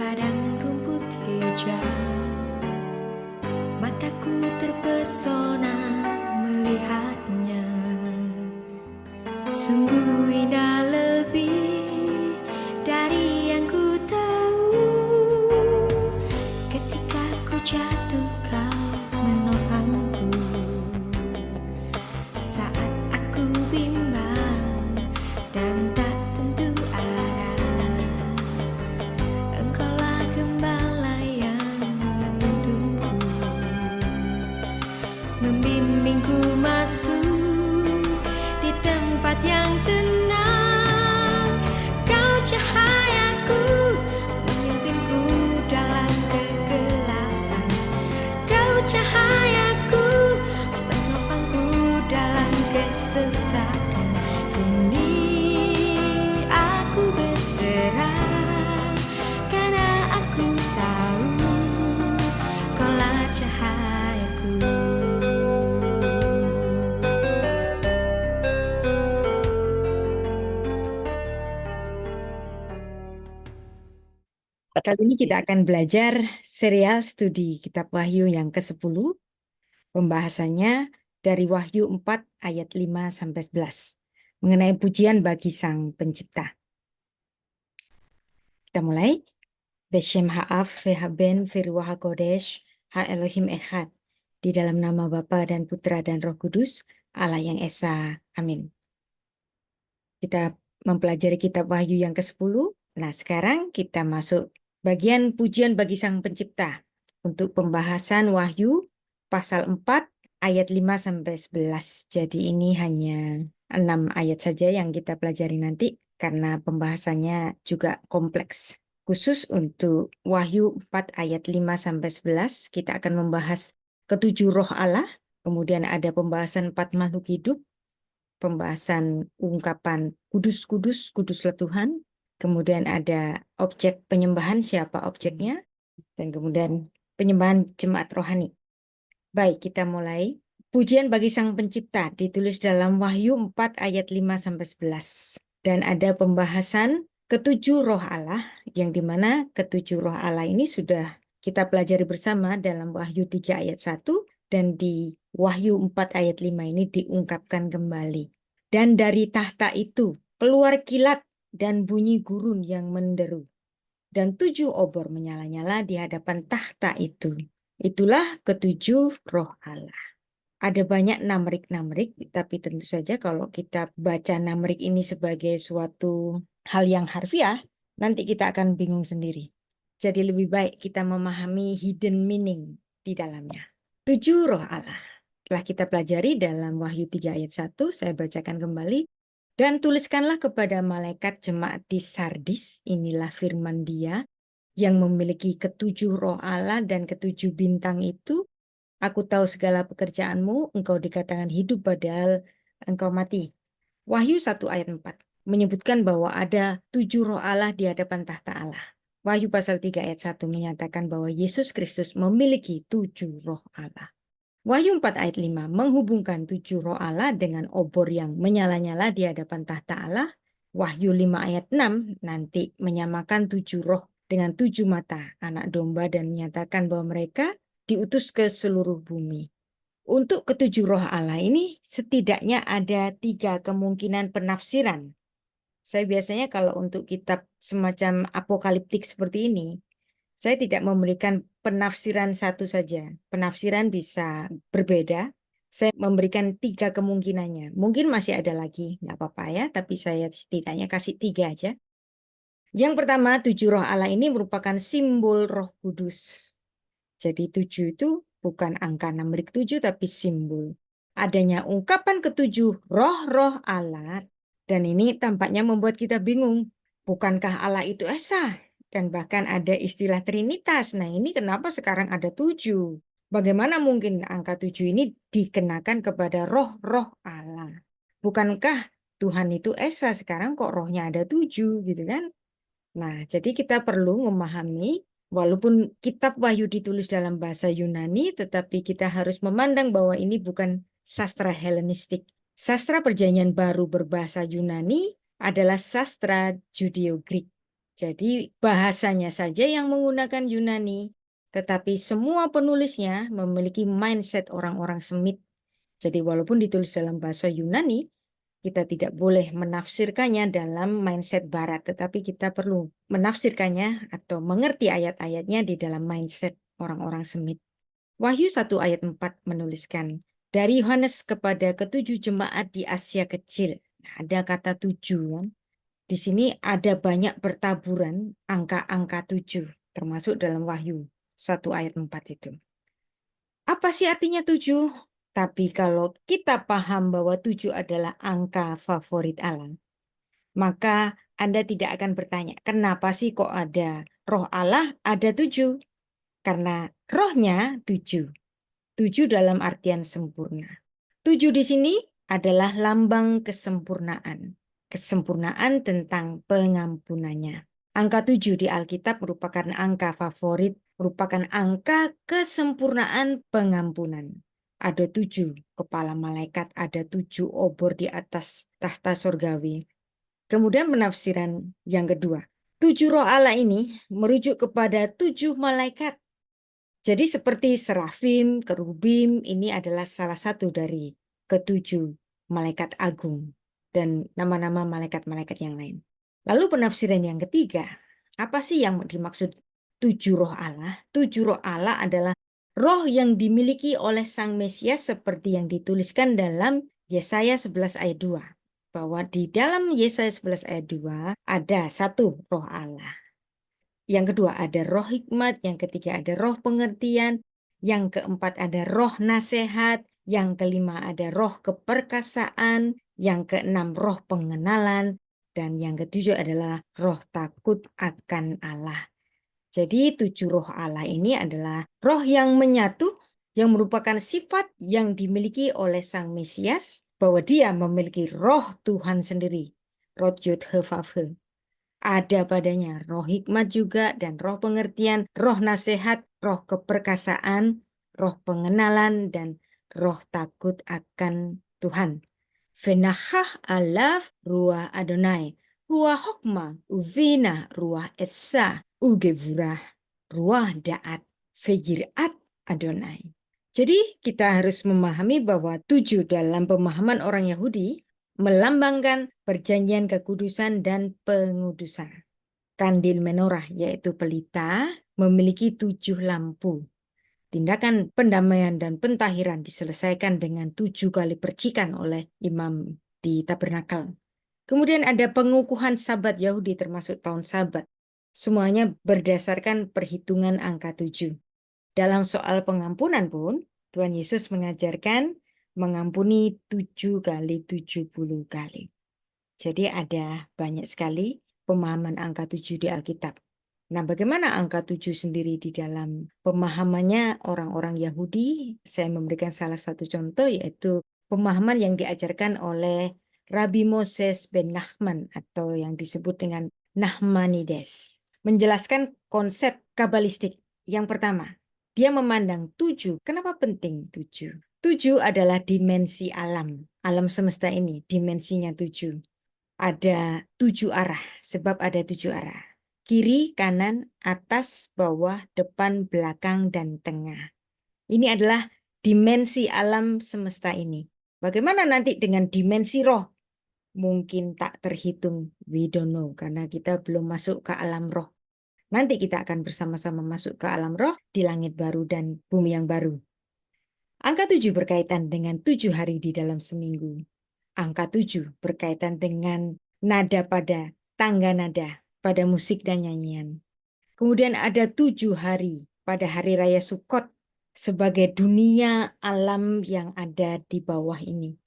padang rumput hijau, mataku terpesona melihatnya. Sungguh indah, lebih dari yang ku tahu. Ketika ku jatuh, kau menopangku. Saat aku bimbang dan tak tentu arah, Engkaulah gembala yang menuntunku, membimbingku masuk di tempat yang tenang. Kau cahayaku, memimpinku dalam kegelapan. Kau cahayaku, menopangku dalam kesesatan. Kini aku berserah, karena aku tahu Kaulah cahayaku. Kali ini kita akan belajar serial studi Kitab Wahyu yang ke-10. Pembahasannya dari Wahyu 4 ayat 5-11 mengenai pujian bagi Sang Pencipta. Kita mulai. Beshem ha'af ve'haben ve'ruach hakodesh ha'elohim echad. Di dalam nama Bapa dan Putra dan Roh Kudus, Allah yang Esa. Amin. Kita mempelajari Kitab Wahyu yang ke-10. Nah, sekarang kita masuk bagian pujian bagi Sang Pencipta. Untuk pembahasan Wahyu pasal 4 ayat 5-11. Jadi ini hanya 6 ayat saja yang kita pelajari nanti karena pembahasannya juga kompleks. Khusus untuk Wahyu 4 ayat 5-11 kita akan membahas ketujuh roh Allah, kemudian ada pembahasan 4 makhluk hidup, pembahasan ungkapan kudus, kudus, kuduslah Tuhan, kemudian ada objek penyembahan, siapa objeknya, dan kemudian penyembahan jemaat rohani. Baik, kita mulai. Pujian bagi Sang Pencipta ditulis dalam Wahyu 4 ayat 5-11. Dan ada pembahasan ketujuh roh Allah, yang dimana ketujuh roh Allah ini sudah kita pelajari bersama dalam Wahyu 3 ayat 1, dan di Wahyu 4 ayat 5 ini diungkapkan kembali. Dan dari tahta itu keluar kilat dan bunyi gurun yang menderu. Dan 7 obor menyala-nyala di hadapan tahta itu. Itulah ketujuh roh Allah. Ada banyak namrik-namrik, tapi tentu saja kalau kita baca namrik ini sebagai suatu hal yang harfiah, nanti kita akan bingung sendiri. Jadi lebih baik kita memahami hidden meaning di dalamnya. 7 roh Allah. Telah kita pelajari dalam Wahyu 3 ayat 1, saya bacakan kembali. Dan tuliskanlah kepada malaikat jemaat di Sardis, inilah firman Dia, yang memiliki ketujuh roh Allah dan ketujuh bintang itu. Aku tahu segala pekerjaanmu, engkau dikatakan hidup padahal engkau mati. Wahyu 1 ayat 4 menyebutkan bahwa ada 7 roh Allah di hadapan tahta Allah. Wahyu pasal 3 ayat 1 menyatakan bahwa Yesus Kristus memiliki 7 roh Allah. Wahyu 4 ayat 5 menghubungkan 7 roh Allah dengan obor yang menyala-nyala di hadapan tahta Allah. Wahyu 5 ayat 6 nanti menyamakan 7 roh dengan 7 mata anak domba dan menyatakan bahwa mereka diutus ke seluruh bumi. Untuk ketujuh roh Allah ini setidaknya ada 3 kemungkinan penafsiran. Saya biasanya kalau untuk kitab semacam apokaliptik seperti ini, saya tidak memberikan penafsiran satu saja. Penafsiran bisa berbeda. Saya memberikan 3 kemungkinannya. Mungkin masih ada lagi, nggak apa-apa ya, tapi saya setidaknya kasih 3 aja. Yang pertama, 7 roh Allah ini merupakan simbol Roh Kudus. Jadi 7 itu bukan angka numerik 7, tapi simbol. Adanya ungkapan ketujuh roh-roh Allah, dan ini tampaknya membuat kita bingung. Bukankah Allah itu Esa? Dan bahkan ada istilah Trinitas. Nah, ini kenapa sekarang ada 7? Bagaimana mungkin angka 7 ini dikenakan kepada roh-roh Allah? Bukankah Tuhan itu Esa, sekarang kok rohnya ada 7 gitu kan? Nah, jadi kita perlu memahami, walaupun kitab Wahyu ditulis dalam bahasa Yunani, tetapi kita harus memandang bahwa ini bukan sastra Helenistik. Sastra Perjanjian Baru berbahasa Yunani adalah sastra Judeo-Greek. Jadi bahasanya saja yang menggunakan Yunani, tetapi semua penulisnya memiliki mindset orang-orang Semit. Jadi walaupun ditulis dalam bahasa Yunani, kita tidak boleh menafsirkannya dalam mindset Barat, tetapi kita perlu menafsirkannya atau mengerti ayat-ayatnya di dalam mindset orang-orang Semit. Wahyu 1 ayat 4 menuliskan, dari Yohanes kepada ketujuh jemaat di Asia Kecil. Nah, ada kata tujuh, kan? Di sini ada banyak bertaburan angka-angka 7, termasuk dalam Wahyu 1 ayat 4 itu. Apa sih artinya 7? Tapi kalau kita paham bahwa 7 adalah angka favorit Allah, maka Anda tidak akan bertanya, kenapa sih kok ada roh Allah ada 7? Karena rohnya 7. 7 dalam artian sempurna. 7 di sini adalah lambang kesempurnaan. Kesempurnaan tentang pengampunannya. Angka 7 di Alkitab merupakan angka favorit, merupakan angka kesempurnaan pengampunan. Ada 7 kepala malaikat, ada 7 obor di atas tahta surgawi. Kemudian penafsiran yang kedua. 7 roh Allah ini merujuk kepada 7 malaikat. Jadi seperti serafim, kerubim, ini adalah salah satu dari ketujuh malaikat agung dan nama-nama malaikat-malaikat yang lain. Lalu penafsiran yang ketiga, apa sih yang dimaksud 7 roh Allah? 7 roh Allah adalah roh yang dimiliki oleh Sang Mesias seperti yang dituliskan dalam Yesaya 11 ayat 2. Bahwa di dalam Yesaya 11 ayat 2 ada satu roh Allah. Yang kedua ada roh hikmat, yang ketiga ada roh pengertian, yang keempat ada roh nasihat, yang kelima ada roh keperkasaan, yang keenam roh pengenalan, dan yang ketujuh adalah roh takut akan Allah. Jadi 7 roh Allah ini adalah roh yang menyatu, yang merupakan sifat yang dimiliki oleh Sang Mesias, bahwa dia memiliki roh Tuhan sendiri, roh Yud-He-Vav-He. Ada padanya roh hikmat juga dan roh pengertian, roh nasihat, roh keperkasaan, roh pengenalan, dan roh takut akan Tuhan. Venachah alaf ruah Adonai, ruah hokmah, uvina ruah etsa, ugevurah, ruah da'at, vejirat Adonai. Jadi kita harus memahami bahwa 7 dalam pemahaman orang Yahudi melambangkan perjanjian kekudusan dan pengudusan. Kandil menorah yaitu pelita memiliki 7 lampu. Tindakan pendamaian dan pentahiran diselesaikan dengan 7 kali percikan oleh imam di tabernakel. Kemudian ada pengukuhan sabat Yahudi termasuk tahun sabat. Semuanya berdasarkan perhitungan angka 7. Dalam soal pengampunan pun, Tuhan Yesus mengajarkan mengampuni 7 kali 70 kali. Jadi ada banyak sekali pemahaman angka 7 di Alkitab. Nah, bagaimana angka 7 sendiri di dalam pemahamannya orang-orang Yahudi? Saya memberikan salah satu contoh, yaitu pemahaman yang diajarkan oleh Rabbi Moses ben Nachman atau yang disebut dengan Nachmanides. Menjelaskan konsep kabalistik. Yang pertama, dia memandang 7. Kenapa penting 7? 7 adalah dimensi alam. Alam semesta ini, dimensinya 7. Ada 7 arah, sebab ada 7 arah. Kiri, kanan, atas, bawah, depan, belakang, dan tengah. Ini adalah dimensi alam semesta ini. Bagaimana nanti dengan dimensi roh? Mungkin tak terhitung, we don't know, karena kita belum masuk ke alam roh. Nanti kita akan bersama-sama masuk ke alam roh di langit baru dan bumi yang baru. Angka 7 berkaitan dengan 7 hari di dalam seminggu. Angka 7 berkaitan dengan nada pada tangga nada, pada musik dan nyanyian. Kemudian ada 7 hari pada hari raya Sukot sebagai dunia alam yang ada di bawah ini.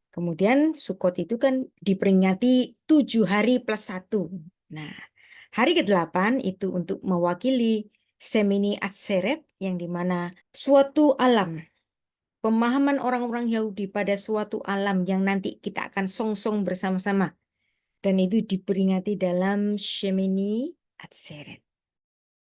Kemudian Sukot itu kan diperingati 7 hari plus 1. Nah, hari ke-8 itu untuk mewakili Semini Atseret yang dimana suatu alam. Pemahaman orang-orang Yahudi pada suatu alam yang nanti kita akan song-song bersama-sama. Dan itu diperingati dalam Shemini Atseret.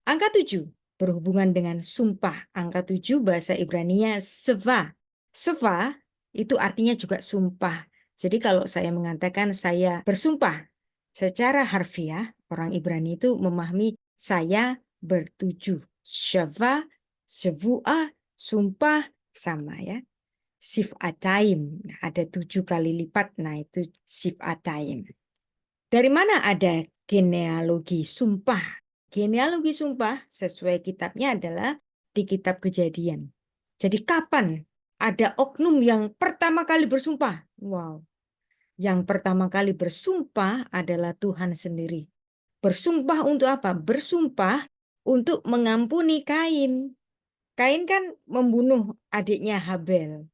Angka 7 berhubungan dengan sumpah. Angka 7 bahasa Ibraninya seva. Seva itu artinya juga sumpah. Jadi kalau saya mengatakan saya bersumpah secara harfiah, Orang Ibrani itu memahami saya bertujuh. Shava, Shvuah, sumpah sama ya. Sif'ataim. Nah, ada 7 kali lipat. Nah, itu sif'ataim. Dari mana ada genealogi sumpah? Genealogi sumpah sesuai kitabnya adalah di kitab Kejadian. Jadi kapan ada oknum yang pertama kali bersumpah? Wow. Yang pertama kali bersumpah adalah Tuhan sendiri. Bersumpah untuk apa? Bersumpah untuk mengampuni Kain. Kain kan membunuh adiknya Habel.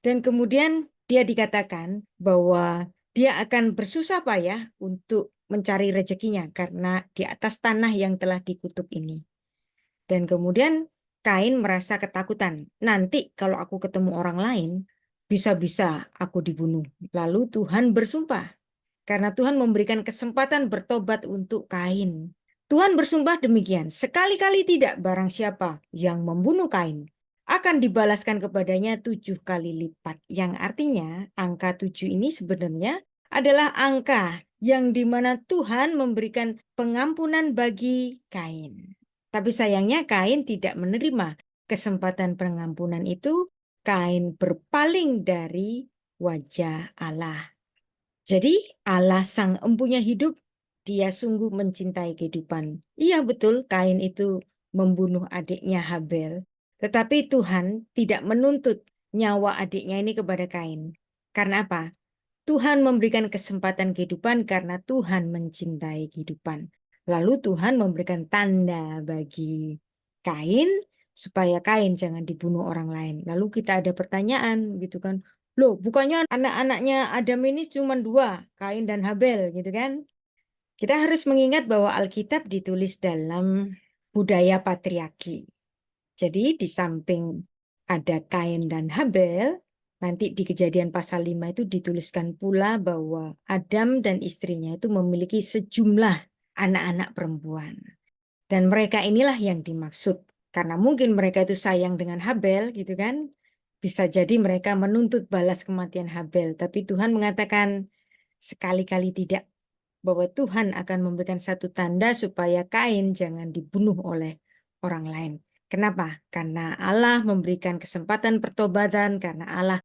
Dan kemudian dia dikatakan bahwa dia akan bersusah payah untuk mencari rezekinya karena di atas tanah yang telah dikutuk ini. Dan kemudian Kain merasa ketakutan. Nanti kalau aku ketemu orang lain, bisa-bisa aku dibunuh. Lalu Tuhan bersumpah. Karena Tuhan memberikan kesempatan bertobat untuk Kain. Tuhan bersumpah demikian, sekali-kali tidak barang siapa yang membunuh Kain akan dibalaskan kepadanya 7 kali lipat. Yang artinya angka 7 ini sebenarnya adalah angka yang dimana Tuhan memberikan pengampunan bagi Kain. Tapi sayangnya Kain tidak menerima kesempatan pengampunan itu. Kain berpaling dari wajah Allah. Jadi Allah sang empunya hidup, dia sungguh mencintai kehidupan. Iya betul, Kain itu membunuh adiknya Habel. Tetapi Tuhan tidak menuntut nyawa adiknya ini kepada Kain. Karena apa? Tuhan memberikan kesempatan kehidupan karena Tuhan mencintai kehidupan. Lalu Tuhan memberikan tanda bagi Kain supaya Kain jangan dibunuh orang lain. Lalu kita ada pertanyaan gitu kan. Loh, bukannya anak-anaknya Adam ini cuma 2, Kain dan Habel gitu kan? Kita harus mengingat bahwa Alkitab ditulis dalam budaya patriarki. Jadi di samping ada Kain dan Habel, nanti di Kejadian pasal 5 itu dituliskan pula bahwa Adam dan istrinya itu memiliki sejumlah anak-anak perempuan. Dan mereka inilah yang dimaksud. Karena mungkin mereka itu sayang dengan Habel gitu kan. Bisa jadi mereka menuntut balas kematian Habel. Tapi Tuhan mengatakan sekali-kali tidak. Bahwa Tuhan akan memberikan satu tanda supaya Kain jangan dibunuh oleh orang lain. Kenapa? Karena Allah memberikan kesempatan pertobatan, karena Allah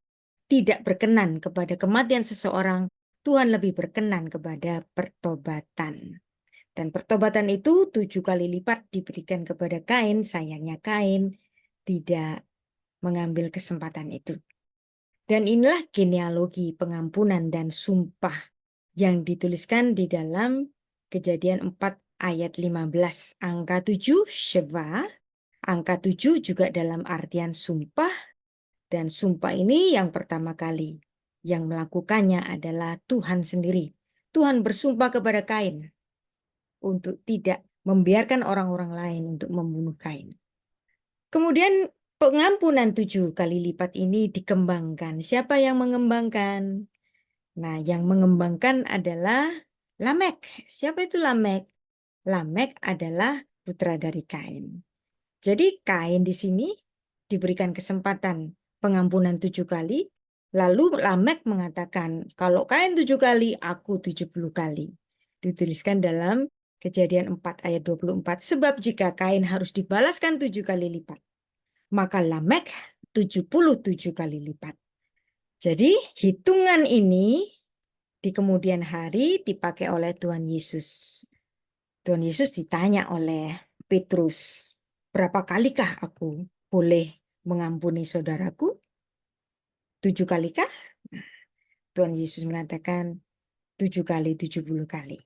tidak berkenan kepada kematian seseorang, Tuhan lebih berkenan kepada pertobatan. Dan pertobatan itu 7 kali lipat diberikan kepada Kain, sayangnya Kain tidak mengambil kesempatan itu. Dan inilah genealogi pengampunan dan sumpah yang dituliskan di dalam Kejadian 4 ayat 15. Angka 7, Sheva. Angka 7 juga dalam artian sumpah. Dan sumpah ini yang pertama kali yang melakukannya adalah Tuhan sendiri. Tuhan bersumpah kepada Kain untuk tidak membiarkan orang-orang lain untuk membunuh Kain. Kemudian pengampunan 7 kali lipat ini dikembangkan. Siapa yang mengembangkan? Nah, yang mengembangkan adalah Lamek. Siapa itu Lamek? Lamek adalah putra dari Kain. Jadi Kain di sini diberikan kesempatan pengampunan 7 kali. Lalu Lamek mengatakan, kalau Kain 7 kali, aku 70 kali. Dituliskan dalam Kejadian 4 ayat 24. Sebab jika Kain harus dibalaskan 7 kali lipat, maka Lamek 77 kali lipat. Jadi hitungan ini di kemudian hari dipakai oleh Tuhan Yesus. Tuhan Yesus ditanya oleh Petrus, berapa kalikah aku boleh mengampuni saudaraku? 7 kalikah? Nah, Tuhan Yesus mengatakan 7 kali 70 kali.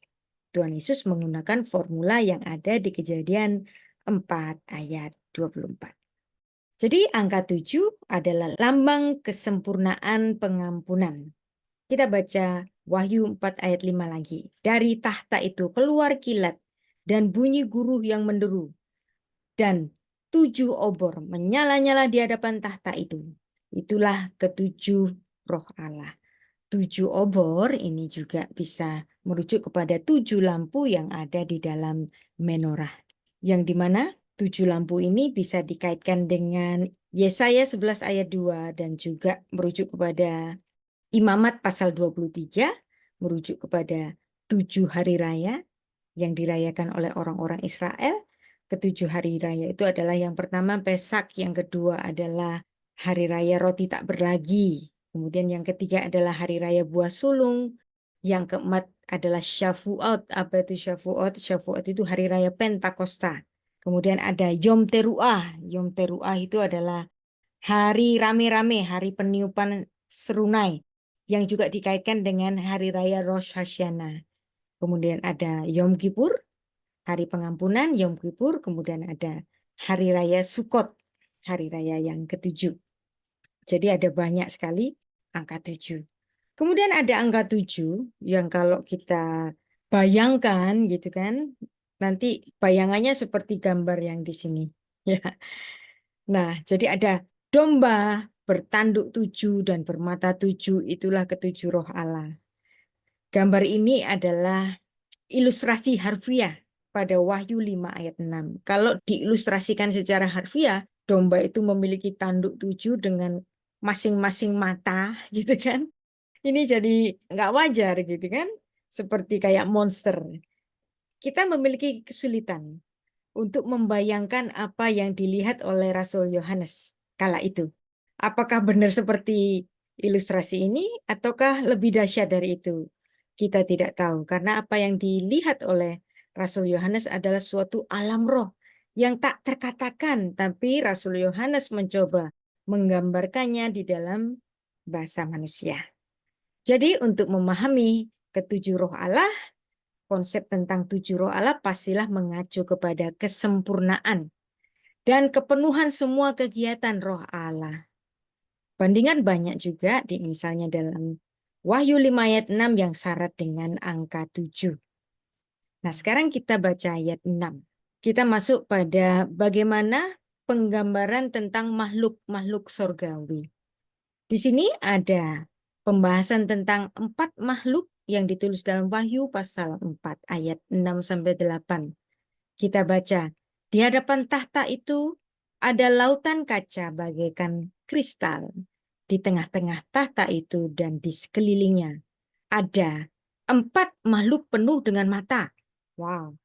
Tuhan Yesus menggunakan formula yang ada di Kejadian 4 ayat 24. Jadi angka 7 adalah lambang kesempurnaan pengampunan. Kita baca Wahyu 4 ayat 5 lagi. Dari tahta itu keluar kilat dan bunyi guruh yang menderu. Dan 7 obor menyala-nyala di hadapan tahta itu. Itulah ketujuh roh Allah. 7 obor ini juga bisa merujuk kepada 7 lampu yang ada di dalam menorah. Yang dimana 7 lampu ini bisa dikaitkan dengan Yesaya 11 ayat 2 dan juga merujuk kepada Imamat pasal 23, merujuk kepada 7 hari raya. yang dirayakan oleh orang-orang Israel. Ketujuh hari raya itu adalah yang pertama Pesak, yang kedua adalah hari raya roti tak berlagi. Kemudian yang ketiga adalah hari raya buah sulung. Yang keempat adalah Shavuot. Apa itu Shavuot? Shavuot itu hari raya Pentakosta. Kemudian ada Yom Teruah. Yom Teruah itu adalah hari rame-rame, hari peniupan serunai, yang juga dikaitkan dengan hari raya Rosh Hashanah. Kemudian ada Yom Kippur, hari pengampunan, Yom Kippur. Kemudian ada hari raya Sukkot, hari raya yang ketujuh. Jadi ada banyak sekali angka 7. Kemudian ada angka 7 yang kalau kita bayangkan gitu kan, nanti bayangannya seperti gambar yang di sini. Ya. Nah, jadi ada domba bertanduk 7 dan bermata 7, itulah ketujuh roh Allah. Gambar ini adalah ilustrasi harfiah pada Wahyu 5 ayat 6. Kalau diilustrasikan secara harfiah, domba itu memiliki tanduk 7 dengan masing-masing mata gitu kan. Ini jadi nggak wajar gitu kan. Seperti kayak monster. Kita memiliki kesulitan untuk membayangkan apa yang dilihat oleh Rasul Yohanes kala itu. Apakah benar seperti ilustrasi ini ataukah lebih dahsyat dari itu? Kita tidak tahu karena apa yang dilihat oleh Rasul Yohanes adalah suatu alam roh yang tak terkatakan, tapi Rasul Yohanes mencoba menggambarkannya di dalam bahasa manusia. Jadi untuk memahami ketujuh roh Allah, konsep tentang tujuh roh Allah pastilah mengacu kepada kesempurnaan dan kepenuhan semua kegiatan roh Allah. Bandingan banyak juga di misalnya dalam Wahyu 5 ayat 6 yang syarat dengan angka 7. Nah, sekarang kita baca ayat 6. Kita masuk pada bagaimana penggambaran tentang makhluk-makhluk surgawi. Di sini ada pembahasan tentang 4 makhluk yang ditulis dalam Wahyu pasal 4 ayat 6-8. Kita baca, di hadapan tahta itu ada lautan kaca bagaikan kristal. Di tengah-tengah tahta itu dan di sekelilingnya ada 4 makhluk penuh dengan mata. Wow.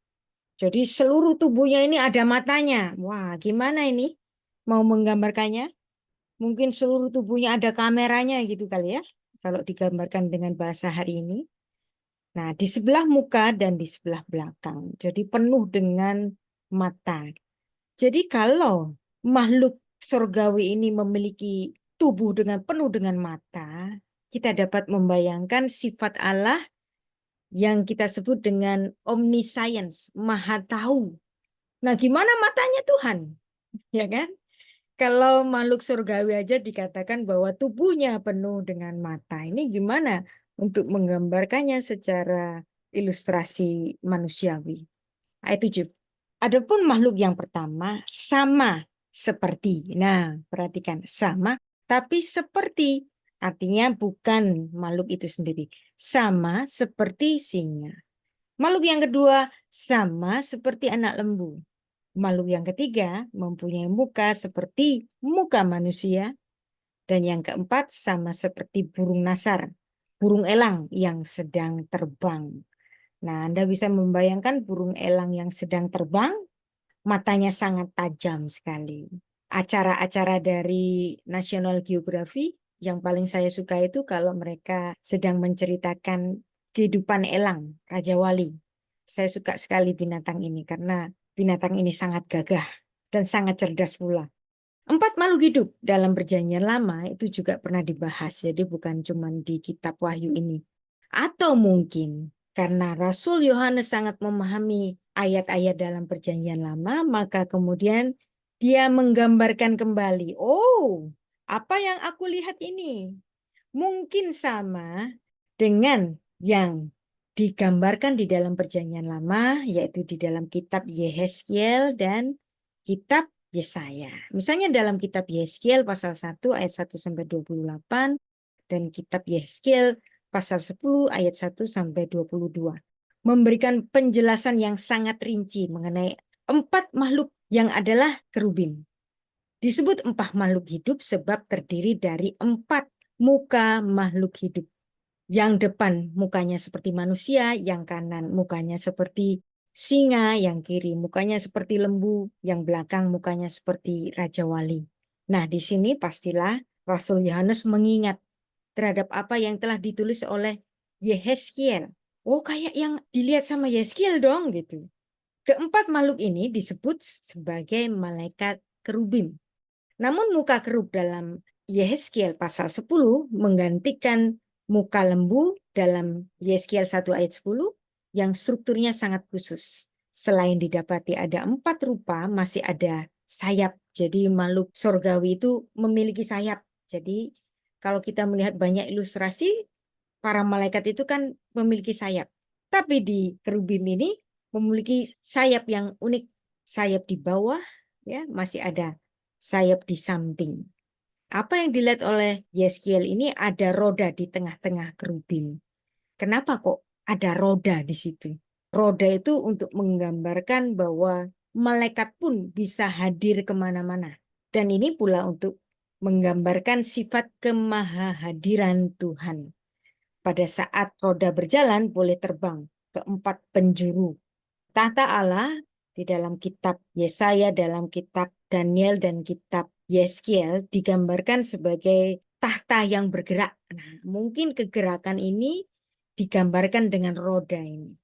Jadi seluruh tubuhnya ini ada matanya. Wah, gimana ini mau menggambarkannya? Mungkin seluruh tubuhnya ada kameranya gitu kali ya. Kalau digambarkan dengan bahasa hari ini. Nah, di sebelah muka dan di sebelah belakang. Jadi penuh dengan mata. Jadi kalau makhluk surgawi ini memiliki tubuh dengan penuh dengan mata, kita dapat membayangkan sifat Allah yang kita sebut dengan omniscience, maha tahu. Nah, gimana matanya Tuhan? Ya kan? Kalau makhluk surgawi aja dikatakan bahwa tubuhnya penuh dengan mata. Ini gimana untuk menggambarkannya secara ilustrasi manusiawi? Ayat 7. Adapun makhluk yang pertama sama seperti. Nah, perhatikan, sama tapi seperti. Artinya bukan makhluk itu sendiri. Sama seperti singa. Makhluk yang kedua sama seperti anak lembu. Makhluk yang ketiga mempunyai muka seperti muka manusia. Dan yang keempat sama seperti burung nasar, burung elang yang sedang terbang. Nah, Anda bisa membayangkan burung elang yang sedang terbang, matanya sangat tajam sekali. Acara-acara dari National Geographic yang paling saya suka itu kalau mereka sedang menceritakan kehidupan elang, Raja Wali. Saya suka sekali binatang ini karena binatang ini sangat gagah dan sangat cerdas pula. 4 makhluk hidup dalam perjanjian lama itu juga pernah dibahas, jadi bukan cuma di kitab Wahyu ini. Atau mungkin karena Rasul Yohanes sangat memahami ayat-ayat dalam perjanjian lama, maka kemudian dia menggambarkan kembali, oh, apa yang aku lihat ini mungkin sama dengan yang digambarkan di dalam perjanjian lama, yaitu di dalam kitab Yehezkiel dan kitab Yesaya. Misalnya dalam kitab Yehezkiel pasal 1 ayat 1-28 dan kitab Yehezkiel pasal 10 ayat 1-22 memberikan penjelasan yang sangat rinci mengenai 4 makhluk yang adalah kerubin. Disebut 4 makhluk hidup sebab terdiri dari 4 muka makhluk hidup. Yang depan mukanya seperti manusia, yang kanan mukanya seperti Singa yang kiri mukanya seperti lembu, yang belakang mukanya seperti Raja Wali. Nah, di sini pastilah Rasul Yohanes mengingat terhadap apa yang telah ditulis oleh Yehezkiel. Oh, kayak yang dilihat sama Yehezkiel dong gitu. Keempat makhluk ini disebut sebagai malaikat kerubim. Namun muka kerub dalam Yehezkiel pasal 10 menggantikan muka lembu dalam Yehezkiel 1 ayat 10 yang strukturnya sangat khusus. Selain didapati ada 4 rupa, masih ada sayap. Jadi makhluk surgawi itu memiliki sayap. Jadi kalau kita melihat banyak ilustrasi, para malaikat itu kan memiliki sayap. Tapi di kerubim ini memiliki sayap yang unik. Sayap di bawah ya masih ada sayap di samping. Apa yang dilihat oleh Yeskiel ini ada roda di tengah-tengah kerubim. Kenapa kok ada roda di situ? Roda itu untuk menggambarkan bahwa malaikat pun bisa hadir kemana-mana. Dan ini pula untuk menggambarkan sifat kemahahadiran Tuhan. Pada saat roda berjalan boleh terbang ke 4 penjuru. Tahta Allah di dalam kitab Yesaya, dalam kitab Daniel, dan kitab Yeskiel digambarkan sebagai tahta yang bergerak. Nah, mungkin kegerakan ini digambarkan dengan roda ini.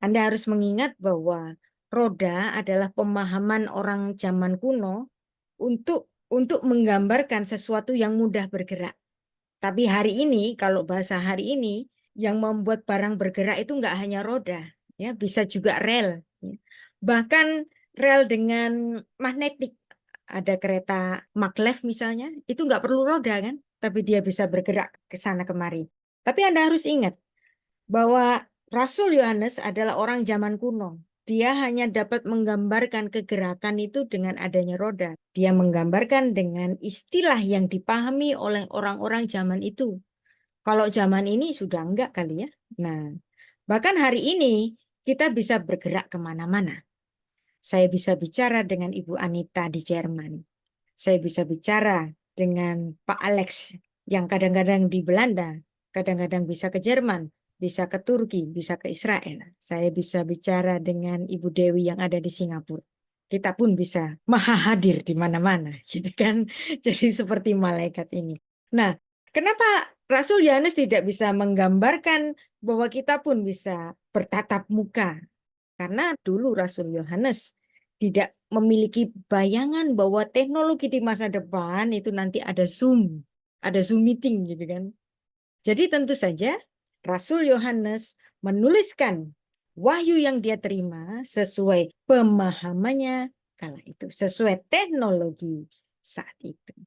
Anda harus mengingat bahwa roda adalah pemahaman orang zaman kuno untuk menggambarkan sesuatu yang mudah bergerak. Tapi hari ini, kalau bahasa hari ini, yang membuat barang bergerak itu nggak hanya roda, ya bisa juga rel. Ya. Bahkan rel dengan magnetik. Ada kereta maglev misalnya, itu nggak perlu roda kan, tapi dia bisa bergerak ke sana kemari. Tapi Anda harus ingat bahwa Rasul Yohanes adalah orang zaman kuno. Dia hanya dapat menggambarkan kegerakan itu dengan adanya roda. Dia menggambarkan dengan istilah yang dipahami oleh orang-orang zaman itu. Kalau zaman ini sudah enggak kali ya. Nah, bahkan hari ini kita bisa bergerak kemana-mana. Saya bisa bicara dengan Ibu Anita di Jerman. Saya bisa bicara dengan Pak Alex yang kadang-kadang di Belanda, kadang-kadang bisa ke Jerman, bisa ke Turki, bisa ke Israel. Saya bisa bicara dengan Ibu Dewi yang ada di Singapura. Kita pun bisa maha hadir di mana-mana, gitu kan? Jadi seperti malaikat ini. Nah, kenapa Rasul Yohanes tidak bisa menggambarkan bahwa kita pun bisa bertatap muka? Karena dulu Rasul Yohanes tidak memiliki bayangan bahwa teknologi di masa depan itu nanti ada Zoom meeting gitu kan. Jadi tentu saja Rasul Yohanes menuliskan wahyu yang dia terima sesuai pemahamannya kala itu, sesuai teknologi saat itu.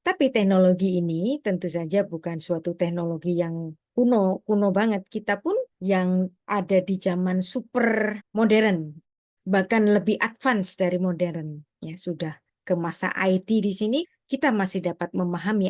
Tapi teknologi ini tentu saja bukan suatu teknologi yang kuno banget. Kita pun yang ada di zaman super modern, bahkan lebih advance dari modern. Ya, sudah ke masa IT di sini, kita masih dapat memahami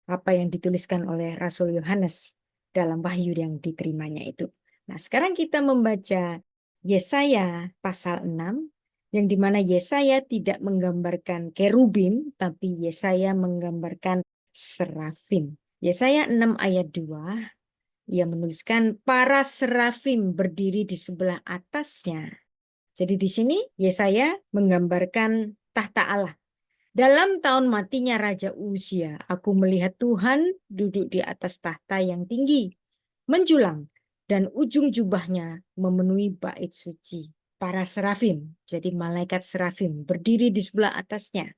apa yang dituliskan oleh Rasul Yohanes dalam wahyu yang diterimanya itu. Nah, sekarang kita membaca Yesaya pasal 6, yang dimana Yesaya tidak menggambarkan kerubim, tapi Yesaya menggambarkan serafim. Yesaya 6 ayat 2, ia menuliskan para serafim berdiri di sebelah atasnya. Jadi di sini Yesaya menggambarkan tahta Allah. Dalam tahun matinya Raja Uzia, aku melihat Tuhan duduk di atas tahta yang tinggi, menjulang, dan ujung jubahnya memenuhi bait suci. Para serafim, jadi malaikat serafim, berdiri di sebelah atasnya.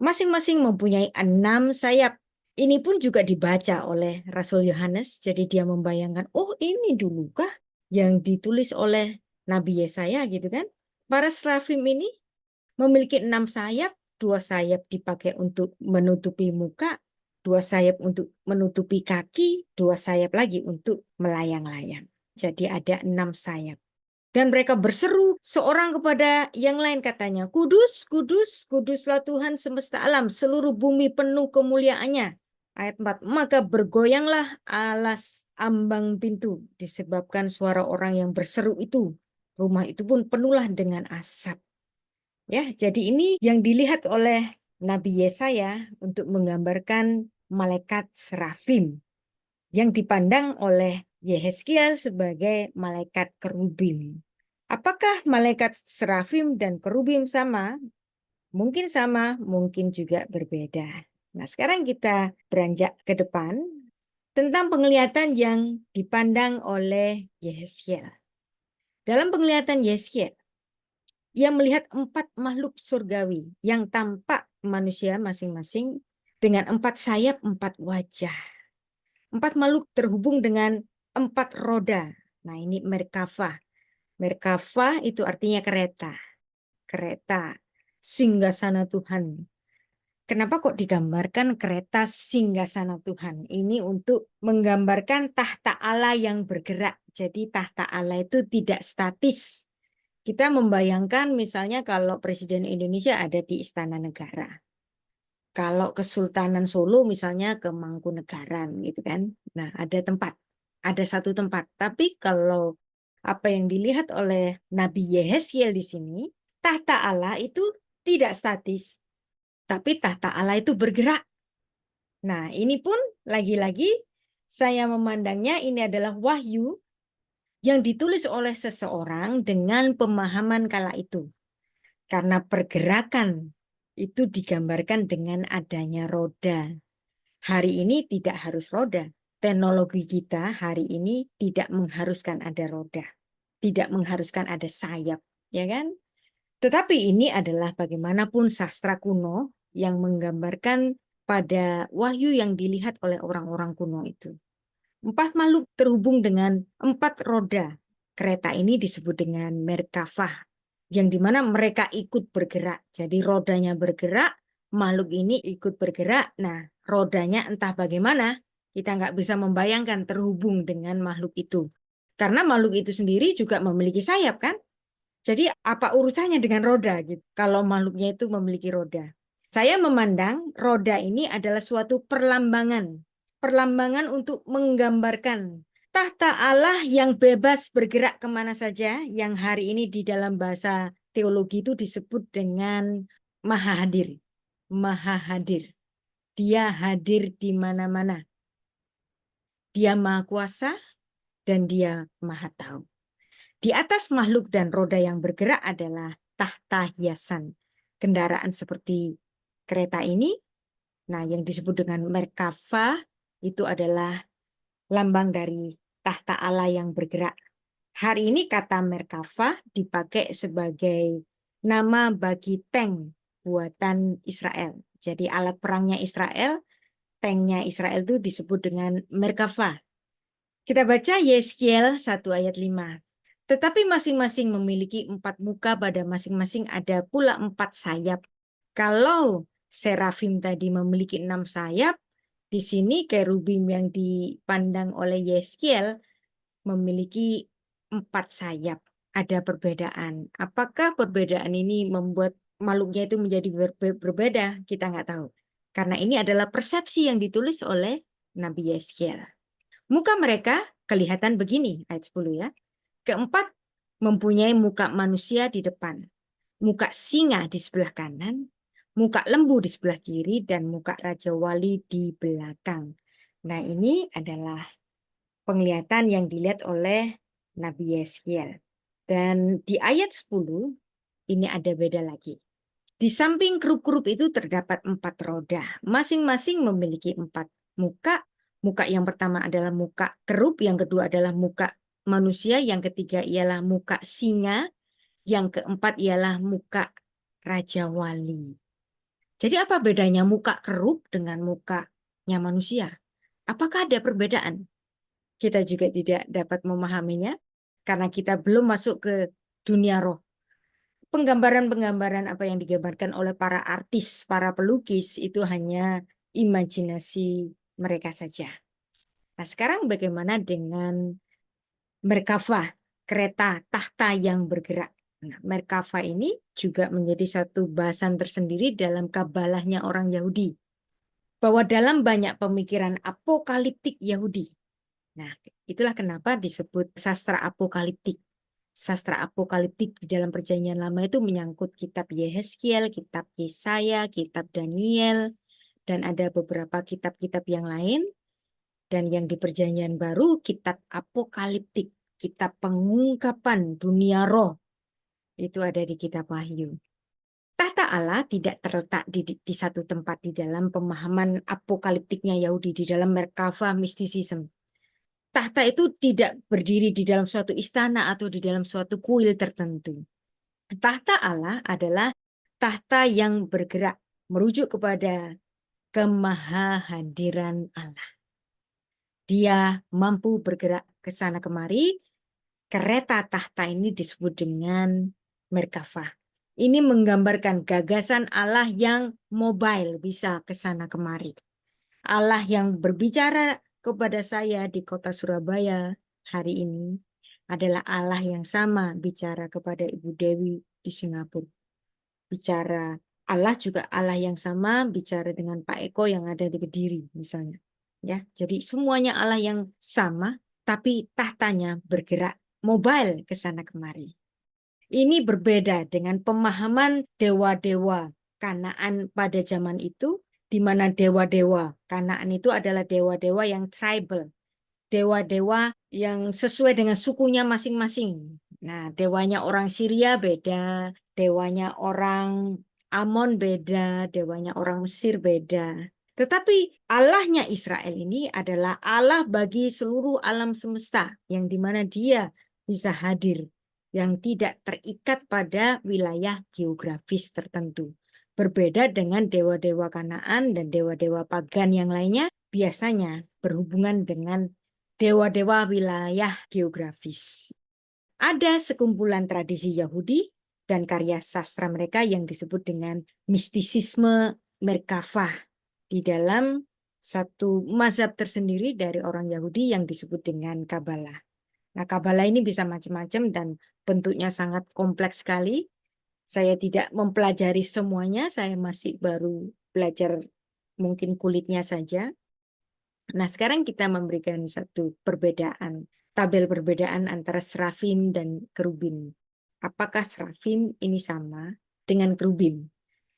Masing-masing mempunyai 6 sayap. Ini pun juga dibaca oleh Rasul Yohanes, jadi dia membayangkan, oh ini dulukah yang ditulis oleh Nabi Yesaya gitu kan. Para serafim ini memiliki 6 sayap, 2 sayap dipakai untuk menutupi muka, 2 sayap untuk menutupi kaki, 2 sayap lagi untuk melayang-layang. Jadi ada 6 sayap. Dan mereka berseru seorang kepada yang lain katanya, Kudus, kudus, kuduslah Tuhan semesta alam, seluruh bumi penuh kemuliaannya. Ayat 4, maka bergoyanglah alas ambang pintu disebabkan suara orang yang berseru itu. Rumah itu pun penuhlah dengan asap. Ya, jadi ini yang dilihat oleh Nabi Yesaya untuk menggambarkan malaikat serafim yang dipandang oleh Yehezkiel sebagai malaikat kerubim. Apakah malaikat serafim dan kerubim sama? Mungkin sama, mungkin juga berbeda. Nah, sekarang kita beranjak ke depan tentang penglihatan yang dipandang oleh Yehezkiel. Dalam penglihatan Yehezkiel, ia melihat 4 makhluk surgawi yang tampak manusia masing-masing dengan 4 sayap, 4 wajah. 4 makhluk terhubung dengan 4 roda. Nah, ini Merkava. Merkava itu artinya kereta. Kereta singgasana Tuhan. Kenapa kok digambarkan kereta singgasana Tuhan? Ini untuk menggambarkan tahta Allah yang bergerak. Jadi tahta Allah itu tidak statis. Kita membayangkan misalnya kalau Presiden Indonesia ada di Istana Negara. Kalau Kesultanan Solo misalnya ke Mangkunegaran gitu kan. Nah, ada satu tempat. Tapi kalau apa yang dilihat oleh Nabi Yehezkiel di sini, tahta Allah itu tidak statis, tapi tahta Allah itu bergerak. Nah, ini pun lagi-lagi saya memandangnya ini adalah wahyu yang ditulis oleh seseorang dengan pemahaman kala itu. Karena pergerakan itu digambarkan dengan adanya roda. Hari ini tidak harus roda. Teknologi kita hari ini tidak mengharuskan ada roda. Tidak mengharuskan ada sayap, ya kan? Tetapi ini adalah bagaimanapun sastra kuno yang menggambarkan pada wahyu yang dilihat oleh orang-orang kuno itu. 4 makhluk terhubung dengan 4 roda. Kereta ini disebut dengan Merkavah, yang dimana mereka ikut bergerak. Jadi rodanya bergerak, makhluk ini ikut bergerak. Nah, rodanya entah bagaimana, kita nggak bisa membayangkan terhubung dengan makhluk itu. Karena makhluk itu sendiri juga memiliki sayap kan? Jadi apa urusannya dengan roda gitu? Kalau makhluknya itu memiliki roda. Saya memandang roda ini adalah suatu perlambangan. Perlambangan untuk menggambarkan tahta Allah yang bebas bergerak kemana saja, yang hari ini di dalam bahasa teologi itu disebut dengan Maha Hadir. Maha Hadir. Dia hadir di mana-mana. Dia Maha Kuasa dan dia Maha Tahu. Di atas makhluk dan roda yang bergerak adalah tahta hiasan. Kendaraan seperti kereta ini, nah yang disebut dengan Merkava, itu adalah lambang dari tahta Allah yang bergerak. Hari ini kata Merkava dipakai sebagai nama bagi tank buatan Israel. Jadi alat perangnya Israel, tanknya Israel itu disebut dengan Merkava. Kita baca Yeskiel 1 ayat 5. Tetapi masing-masing memiliki 4 muka, pada masing-masing ada pula 4 sayap. Kalau serafim tadi memiliki 6 sayap, di sini kerubim yang dipandang oleh Yeskiel memiliki 4 sayap. Ada perbedaan. Apakah perbedaan ini membuat makhluknya itu menjadi berbeda? Kita nggak tahu. Karena ini adalah persepsi yang ditulis oleh Nabi Yeskiel. Muka mereka kelihatan begini, ayat 10 ya. Keempat, mempunyai muka manusia di depan, muka singa di sebelah kanan, muka lembu di sebelah kiri, dan muka Raja Wali di belakang. Nah, ini adalah penglihatan yang dilihat oleh Nabi Yeskiel. Dan di ayat 10, ini ada beda lagi. Di samping kerup-kerup itu terdapat 4 roda. Masing-masing memiliki 4 muka. Muka yang pertama adalah muka kerup, yang kedua adalah muka manusia, yang ketiga ialah muka singa, yang keempat ialah muka Raja Wali. Jadi apa bedanya muka kerup dengan mukanya manusia? Apakah ada perbedaan? Kita juga tidak dapat memahaminya karena kita belum masuk ke dunia roh. Penggambaran-penggambaran apa yang digambarkan oleh para artis, para pelukis itu hanya imajinasi mereka saja. Nah, sekarang bagaimana dengan Merkava, kereta tahta yang bergerak? Nah, Merkava ini juga menjadi satu bahasan tersendiri dalam kabalahnya orang Yahudi. Bahwa dalam banyak pemikiran apokaliptik Yahudi. Nah, itulah kenapa disebut sastra apokaliptik. Sastra apokaliptik di dalam Perjanjian Lama itu menyangkut kitab Yehezkiel, kitab Yesaya, kitab Daniel, dan ada beberapa kitab-kitab yang lain. Dan yang di Perjanjian Baru, kitab apokaliptik. kitab pengungkapan dunia roh. Itu ada di kitab Wahyu. Tahta Allah tidak terletak di satu tempat di dalam pemahaman apokaliptiknya Yahudi, di dalam Merkava mysticism. Tahta itu tidak berdiri di dalam suatu istana atau di dalam suatu kuil tertentu. Tahta Allah adalah tahta yang bergerak, merujuk kepada kemahahadiran Allah. Dia mampu bergerak ke sana kemari. Kereta tahta ini disebut dengan Merkava. Ini menggambarkan gagasan Allah yang mobile, bisa ke sana kemari. Allah yang berbicara kepada saya di kota Surabaya hari ini adalah Allah yang sama bicara kepada Ibu Dewi di Singapura. Bicara Allah juga Allah yang sama bicara dengan Pak Eko yang ada di Kediri misalnya. Ya, jadi semuanya Allah yang sama, tapi tahtanya bergerak mobile ke sana kemari. Ini berbeda dengan pemahaman dewa-dewa Kanaan pada zaman itu, di mana dewa-dewa Kanaan itu adalah dewa-dewa yang tribal, dewa-dewa yang sesuai dengan sukunya masing-masing. Nah, dewanya orang Syria beda, dewanya orang Amon beda, dewanya orang Mesir beda. Tetapi Allahnya Israel ini adalah Allah bagi seluruh alam semesta, yang dimana dia bisa hadir, yang tidak terikat pada wilayah geografis tertentu. Berbeda dengan dewa-dewa Kanaan dan dewa-dewa pagan yang lainnya, biasanya berhubungan dengan dewa-dewa wilayah geografis. Ada sekumpulan tradisi Yahudi dan karya sastra mereka yang disebut dengan mistisisme Merkavah di dalam satu mazhab tersendiri dari orang Yahudi yang disebut dengan Kabbalah. Nah, Kabbalah ini bisa macam-macam dan bentuknya sangat kompleks sekali. Saya tidak mempelajari semuanya, saya masih baru belajar mungkin kulitnya saja. Nah, sekarang kita memberikan satu perbedaan, tabel perbedaan antara serafim dan kerubim. Apakah serafim ini sama dengan kerubim?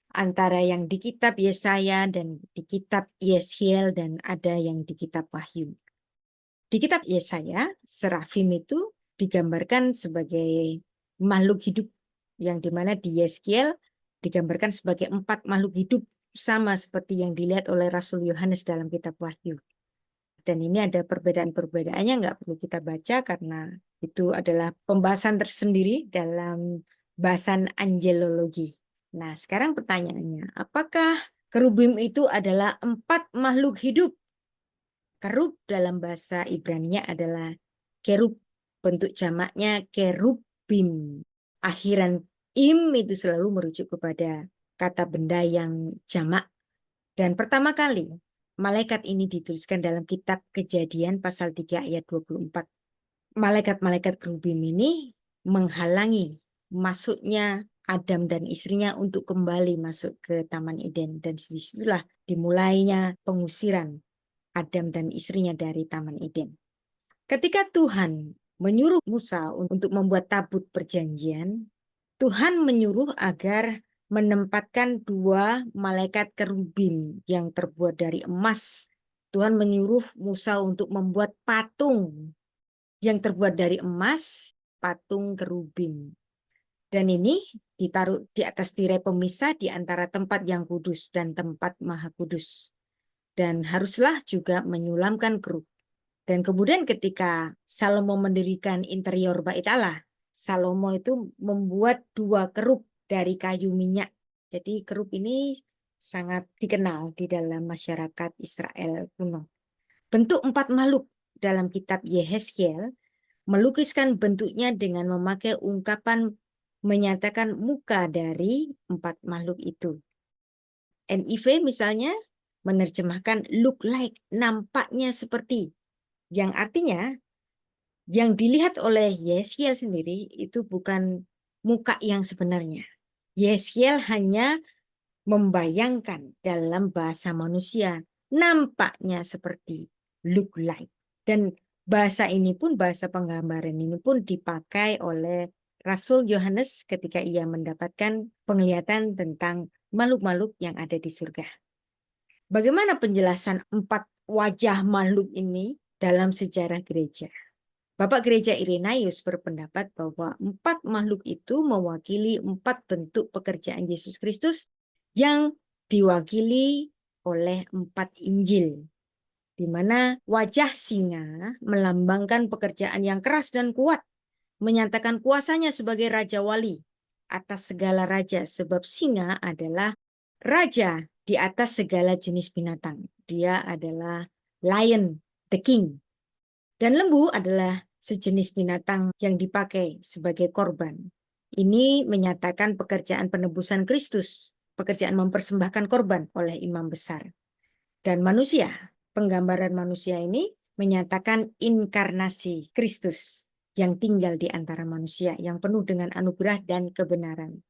Antara yang di kitab Yesaya dan di kitab Yeskiel dan ada yang di kitab Wahyu. Di kitab Yesaya, serafim itu digambarkan sebagai makhluk hidup, yang dimana di Yeskiel digambarkan sebagai 4 makhluk hidup, sama seperti yang dilihat oleh Rasul Yohanes dalam kitab Wahyu. Dan ini ada perbedaan-perbedaannya, nggak perlu kita baca karena itu adalah pembahasan tersendiri dalam bahasan angelologi. Nah, sekarang pertanyaannya, apakah kerubim itu adalah 4 makhluk hidup? Kerub dalam bahasa Ibrani adalah kerub, bentuk jamaknya kerubim. Akhiran im itu selalu merujuk kepada kata benda yang jamak. Dan pertama kali malaikat ini dituliskan dalam kitab Kejadian pasal 3 ayat 24. Malaikat-malaikat kerubim ini menghalangi masuknya Adam dan istrinya untuk kembali masuk ke Taman Eden. Dan disitulah dimulainya pengusiran Adam dan istrinya dari Taman Eden. Ketika Tuhan menyuruh Musa untuk membuat tabut perjanjian, Tuhan menyuruh agar menempatkan 2 malaikat kerubim yang terbuat dari emas. Tuhan menyuruh Musa untuk membuat patung yang terbuat dari emas, patung kerubim. Dan ini ditaruh di atas tirai pemisah di antara tempat yang kudus dan tempat maha kudus. Dan haruslah juga menyulamkan kerub. Dan kemudian ketika Salomo mendirikan interior bait Allah, Salomo itu membuat 2 kerub dari kayu minyak. Jadi kerub ini sangat dikenal di dalam masyarakat Israel kuno. Bentuk 4 makhluk dalam kitab Yehezkiel melukiskan bentuknya dengan memakai ungkapan menyatakan muka dari 4 makhluk itu. NIV misalnya menerjemahkan look like, nampaknya seperti, yang artinya yang dilihat oleh Yeskiel sendiri itu bukan muka yang sebenarnya. Yeskiel hanya membayangkan dalam bahasa manusia, nampaknya seperti, look like. Dan bahasa ini pun, bahasa penggambaran ini pun dipakai oleh Rasul Yohanes ketika ia mendapatkan penglihatan tentang makhluk-makhluk yang ada di surga. Bagaimana penjelasan 4 wajah makhluk ini dalam sejarah gereja? Bapak Gereja Irenaeus berpendapat bahwa 4 makhluk itu mewakili 4 bentuk pekerjaan Yesus Kristus yang diwakili oleh 4 Injil, di mana wajah singa melambangkan pekerjaan yang keras dan kuat, menyatakan kuasanya sebagai Raja Wali atas segala raja, sebab singa adalah raja di atas segala jenis binatang. Dia adalah lion, the king. Dan lembu adalah sejenis binatang yang dipakai sebagai korban. Ini menyatakan pekerjaan penebusan Kristus, pekerjaan mempersembahkan korban oleh imam besar. Dan manusia, penggambaran manusia ini menyatakan inkarnasi Kristus yang tinggal di antara manusia, yang penuh dengan anugerah dan kebenaran.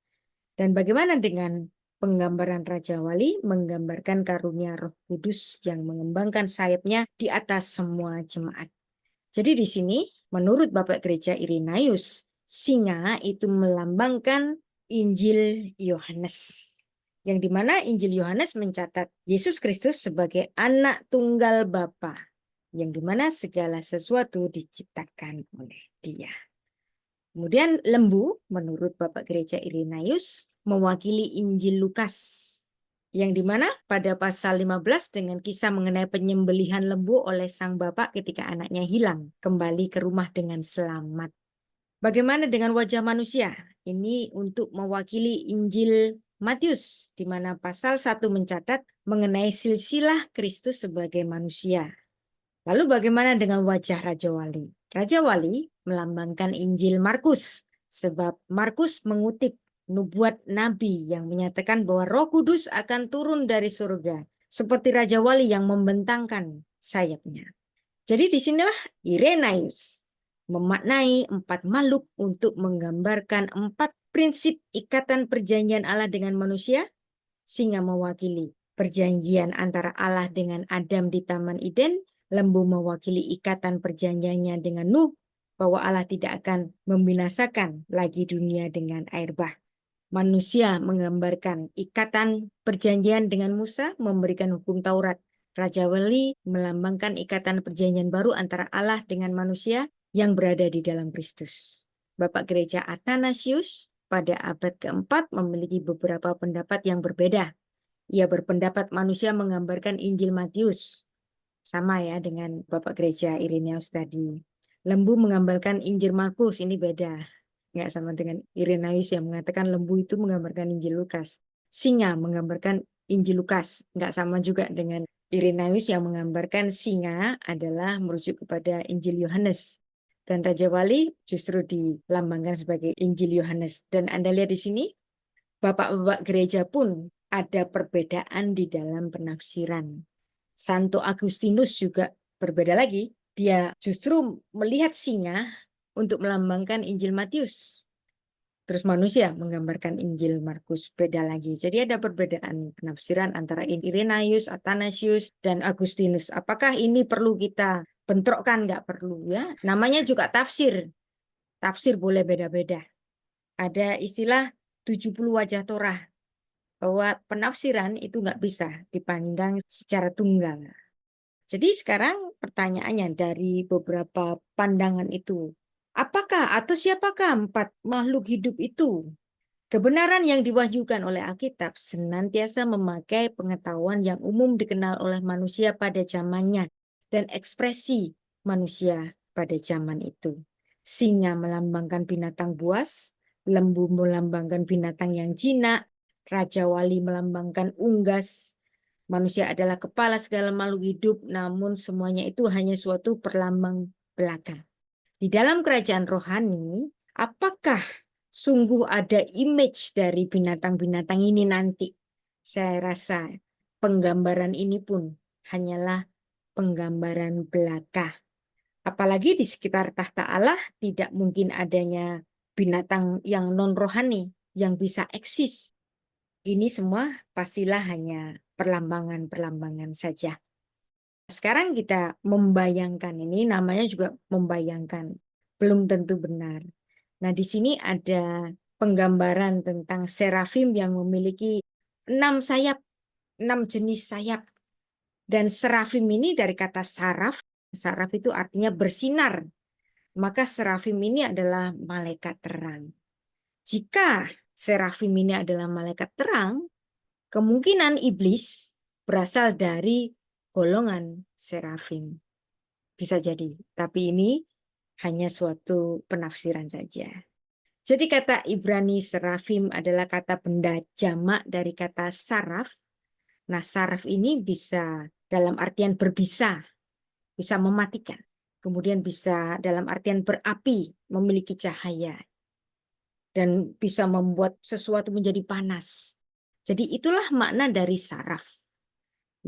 Dan bagaimana dengan penggambaran Raja Wali? Menggambarkan karunia Roh Kudus yang mengembangkan sayapnya di atas semua jemaat. Jadi di sini menurut Bapak Gereja Irenaeus, singa itu melambangkan Injil Yohanes. Yang dimana Injil Yohanes mencatat Yesus Kristus sebagai anak tunggal Bapa, yang dimana segala sesuatu diciptakan oleh Dia. Kemudian lembu menurut Bapak Gereja Irenaeus mewakili Injil Lukas, yang dimana pada pasal 15 dengan kisah mengenai penyembelihan lembu oleh sang bapak ketika anaknya hilang, kembali ke rumah dengan selamat. Bagaimana dengan wajah manusia? Ini untuk mewakili Injil Matius, di mana pasal 1 mencatat mengenai silsilah Kristus sebagai manusia. Lalu bagaimana dengan wajah Raja Wali? Raja Wali melambangkan Injil Markus, sebab Markus mengutip nubuat Nabi yang menyatakan bahwa Roh Kudus akan turun dari surga, seperti Raja Wali yang membentangkan sayapnya. Jadi disinilah Irenaeus memaknai 4 makhluk untuk menggambarkan 4 prinsip ikatan perjanjian Allah dengan manusia, sehingga mewakili perjanjian antara Allah dengan Adam di Taman Eden, lembu mewakili ikatan perjanjiannya dengan Nuh, bahwa Allah tidak akan membinasakan lagi dunia dengan air bah. Manusia menggambarkan ikatan perjanjian dengan Musa, memberikan hukum Taurat. Raja Wali melambangkan ikatan perjanjian baru antara Allah dengan manusia yang berada di dalam Kristus. Bapak Gereja Athanasius pada abad keempat memiliki beberapa pendapat yang berbeda. Ia berpendapat manusia menggambarkan Injil Matius. Sama ya dengan Bapak Gereja Irenaeus tadi. Lembu menggambarkan Injil Markus, ini beda. Nggak sama dengan Irenaeus yang mengatakan lembu itu menggambarkan Injil Lukas. Singa menggambarkan Injil Lukas. Nggak sama juga dengan Irenaeus yang menggambarkan singa adalah merujuk kepada Injil Yohanes. Dan Raja Wali justru dilambangkan sebagai Injil Yohanes. Dan Anda lihat di sini, Bapak-bapak gereja pun ada perbedaan di dalam penafsiran. Santo Agustinus juga berbeda lagi. Dia justru melihat singa untuk melambangkan Injil Matius. Terus manusia menggambarkan Injil Markus, beda lagi. Jadi ada perbedaan penafsiran antara Irenaeus, Athanasius, dan Agustinus. Apakah ini perlu kita bentrokkan? Nggak perlu ya. Namanya juga tafsir. Tafsir boleh beda-beda. Ada istilah 70 wajah Torah, bahwa penafsiran itu nggak bisa dipandang secara tunggal. Jadi sekarang pertanyaannya dari beberapa pandangan itu, apakah atau siapakah 4 makhluk hidup itu? Kebenaran yang diwahyukan oleh Alkitab senantiasa memakai pengetahuan yang umum dikenal oleh manusia pada zamannya dan ekspresi manusia pada zaman itu. Singa melambangkan binatang buas, lembu melambangkan binatang yang jinak, Raja Wali melambangkan unggas. Manusia adalah kepala segala makhluk hidup, namun semuanya itu hanya suatu perlambang belaka. Di dalam kerajaan rohani, apakah sungguh ada image dari binatang-binatang ini nanti? Saya rasa penggambaran ini pun hanyalah penggambaran belaka. Apalagi di sekitar tahta Allah tidak mungkin adanya binatang yang non-rohani yang bisa eksis. Ini semua pastilah hanya perlambangan-perlambangan saja. Sekarang kita membayangkan, ini namanya juga membayangkan, belum tentu benar. Nah, di sini ada penggambaran tentang serafim yang memiliki 6 sayap, 6 jenis sayap. Dan serafim ini dari kata saraf, saraf itu artinya bersinar. maka serafim ini adalah malaikat terang. Jika serafim ini adalah malaikat terang, kemungkinan iblis berasal dari golongan serafim. Bisa jadi, tapi ini hanya suatu penafsiran saja. Jadi kata Ibrani serafim adalah kata benda jamak dari kata saraf. Nah, saraf ini bisa dalam artian berbisa, bisa mematikan. Kemudian bisa dalam artian berapi, memiliki cahaya. Dan bisa membuat sesuatu menjadi panas. Jadi itulah makna dari saraf.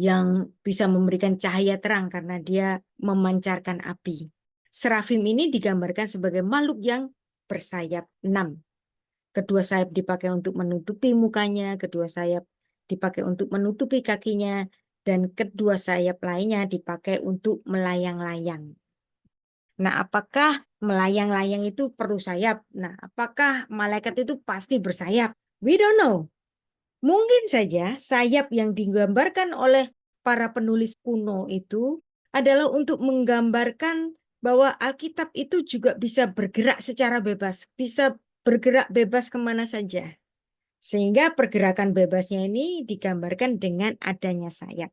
Yang bisa memberikan cahaya terang karena dia memancarkan api. Serafim ini digambarkan sebagai makhluk yang bersayap 6. Kedua sayap dipakai untuk menutupi mukanya, kedua sayap dipakai untuk menutupi kakinya, dan kedua sayap lainnya dipakai untuk melayang-layang. Nah, apakah melayang-layang itu perlu sayap? Nah, apakah malaikat itu pasti bersayap? We don't know. Mungkin saja sayap yang digambarkan oleh para penulis kuno itu adalah untuk menggambarkan bahwa Alkitab itu juga bisa bergerak secara bebas, bisa bergerak bebas kemana saja. Sehingga pergerakan bebasnya ini digambarkan dengan adanya sayap.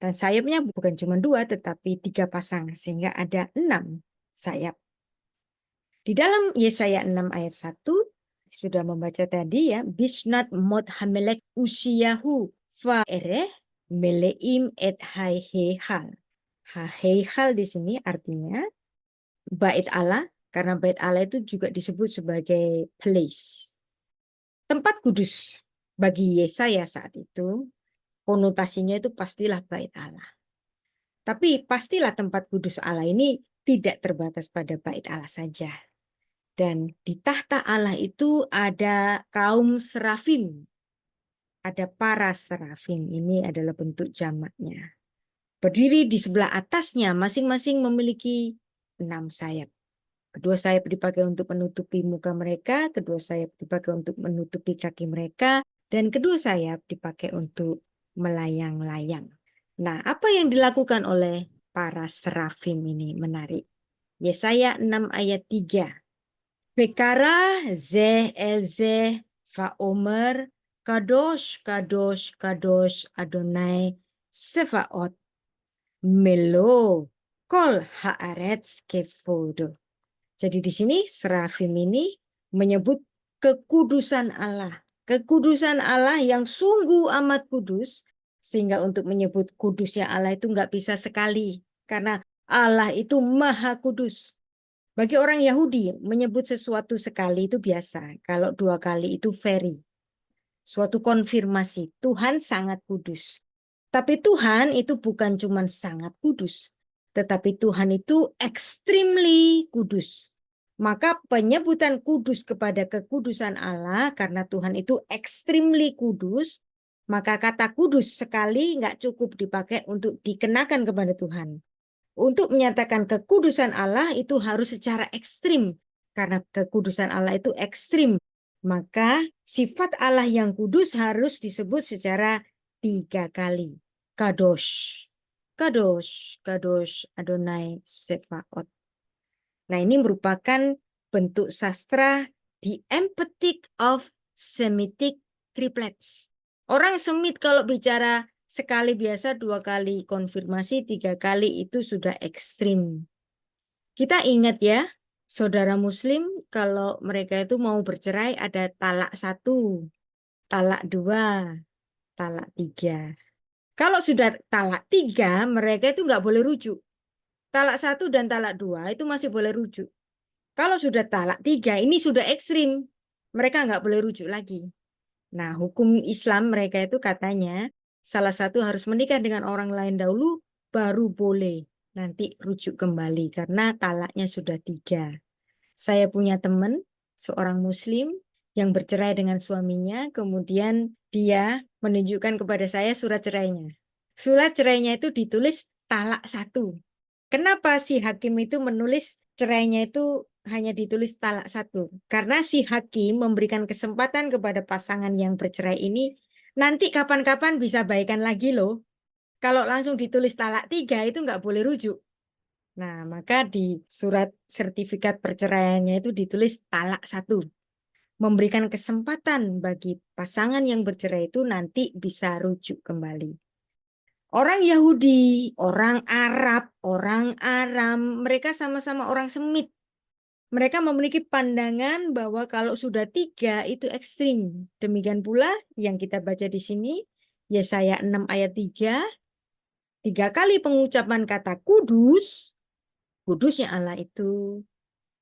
Dan sayapnya bukan cuma 2, tetapi 3 pasang, sehingga ada 6 sayap. Di dalam Yesaya 6 ayat 1, sudah membaca tadi ya, Bisnat mod hamelek usiyahu fa ereh meleim et haihehal. Haihehal di sini artinya bait Allah, karena bait Allah itu juga disebut sebagai place. Tempat kudus bagi Yesaya saat itu, konotasinya itu pastilah bait Allah. Tapi pastilah tempat kudus Allah ini tidak terbatas pada bait Allah saja. Dan di tahta Allah itu ada kaum serafim. Ada para serafim, ini adalah bentuk jamaknya. Berdiri di sebelah atasnya, masing-masing memiliki 6 sayap. Kedua sayap dipakai untuk menutupi muka mereka, kedua sayap dipakai untuk menutupi kaki mereka, dan kedua sayap dipakai untuk melayang-layang. Nah, apa yang dilakukan oleh para serafim ini menarik. Yesaya 6 ayat 3. Bekara ze el ze va omer kadosh kadosh kadosh Adonai Sevaot melo kol haaretz kevodo. Jadi di sini serafim ini menyebut kekudusan Allah. Kekudusan Allah yang sungguh amat kudus. Sehingga untuk menyebut kudusnya Allah itu nggak bisa sekali. Karena Allah itu maha kudus. Bagi orang Yahudi, menyebut sesuatu sekali itu biasa. Kalau 2 kali itu very. Suatu konfirmasi, Tuhan sangat kudus. Tapi Tuhan itu bukan cuma sangat kudus. Tetapi Tuhan itu extremely kudus. Maka penyebutan kudus kepada kekudusan Allah, karena Tuhan itu extremely kudus, maka kata kudus sekali nggak cukup dipakai untuk dikenakan kepada Tuhan. Untuk menyatakan kekudusan Allah itu harus secara ekstrim. Karena kekudusan Allah itu ekstrim. Maka sifat Allah yang kudus harus disebut secara 3 kali. Kadosh. Kadosh. Kadosh Adonai Sevaot. Nah, ini merupakan bentuk sastra the emphatic of Semitic triplets. Orang Semit kalau bicara sekali biasa, 2 kali konfirmasi, 3 kali itu sudah ekstrim. Kita ingat ya, saudara Muslim kalau mereka itu mau bercerai ada talak 1, talak 2, talak 3. Kalau sudah talak 3, mereka itu nggak boleh rujuk. Talak 1 dan talak 2 itu masih boleh rujuk. Kalau sudah talak 3, ini sudah ekstrim. Mereka nggak boleh rujuk lagi. Nah, hukum Islam mereka itu katanya salah satu harus menikah dengan orang lain dahulu, baru boleh nanti rujuk kembali karena talaknya sudah 3. Saya punya teman, seorang Muslim yang bercerai dengan suaminya, kemudian dia menunjukkan kepada saya surat cerainya. Surat cerainya itu ditulis talak 1. Kenapa si hakim itu menulis cerainya itu hanya ditulis talak 1? Karena si hakim memberikan kesempatan kepada pasangan yang bercerai ini, nanti kapan-kapan bisa baikan lagi loh. Kalau langsung ditulis talak 3 itu nggak boleh rujuk. Nah, maka di surat sertifikat perceraiannya itu ditulis talak 1. Memberikan kesempatan bagi pasangan yang bercerai itu nanti bisa rujuk kembali. Orang Yahudi, orang Arab, orang Aram, mereka sama-sama orang Semit. Mereka memiliki pandangan bahwa kalau sudah 3 itu ekstrim. Demikian pula yang kita baca di sini, Yesaya 6 ayat 3, 3 kali pengucapan kata kudus, kudusnya Allah itu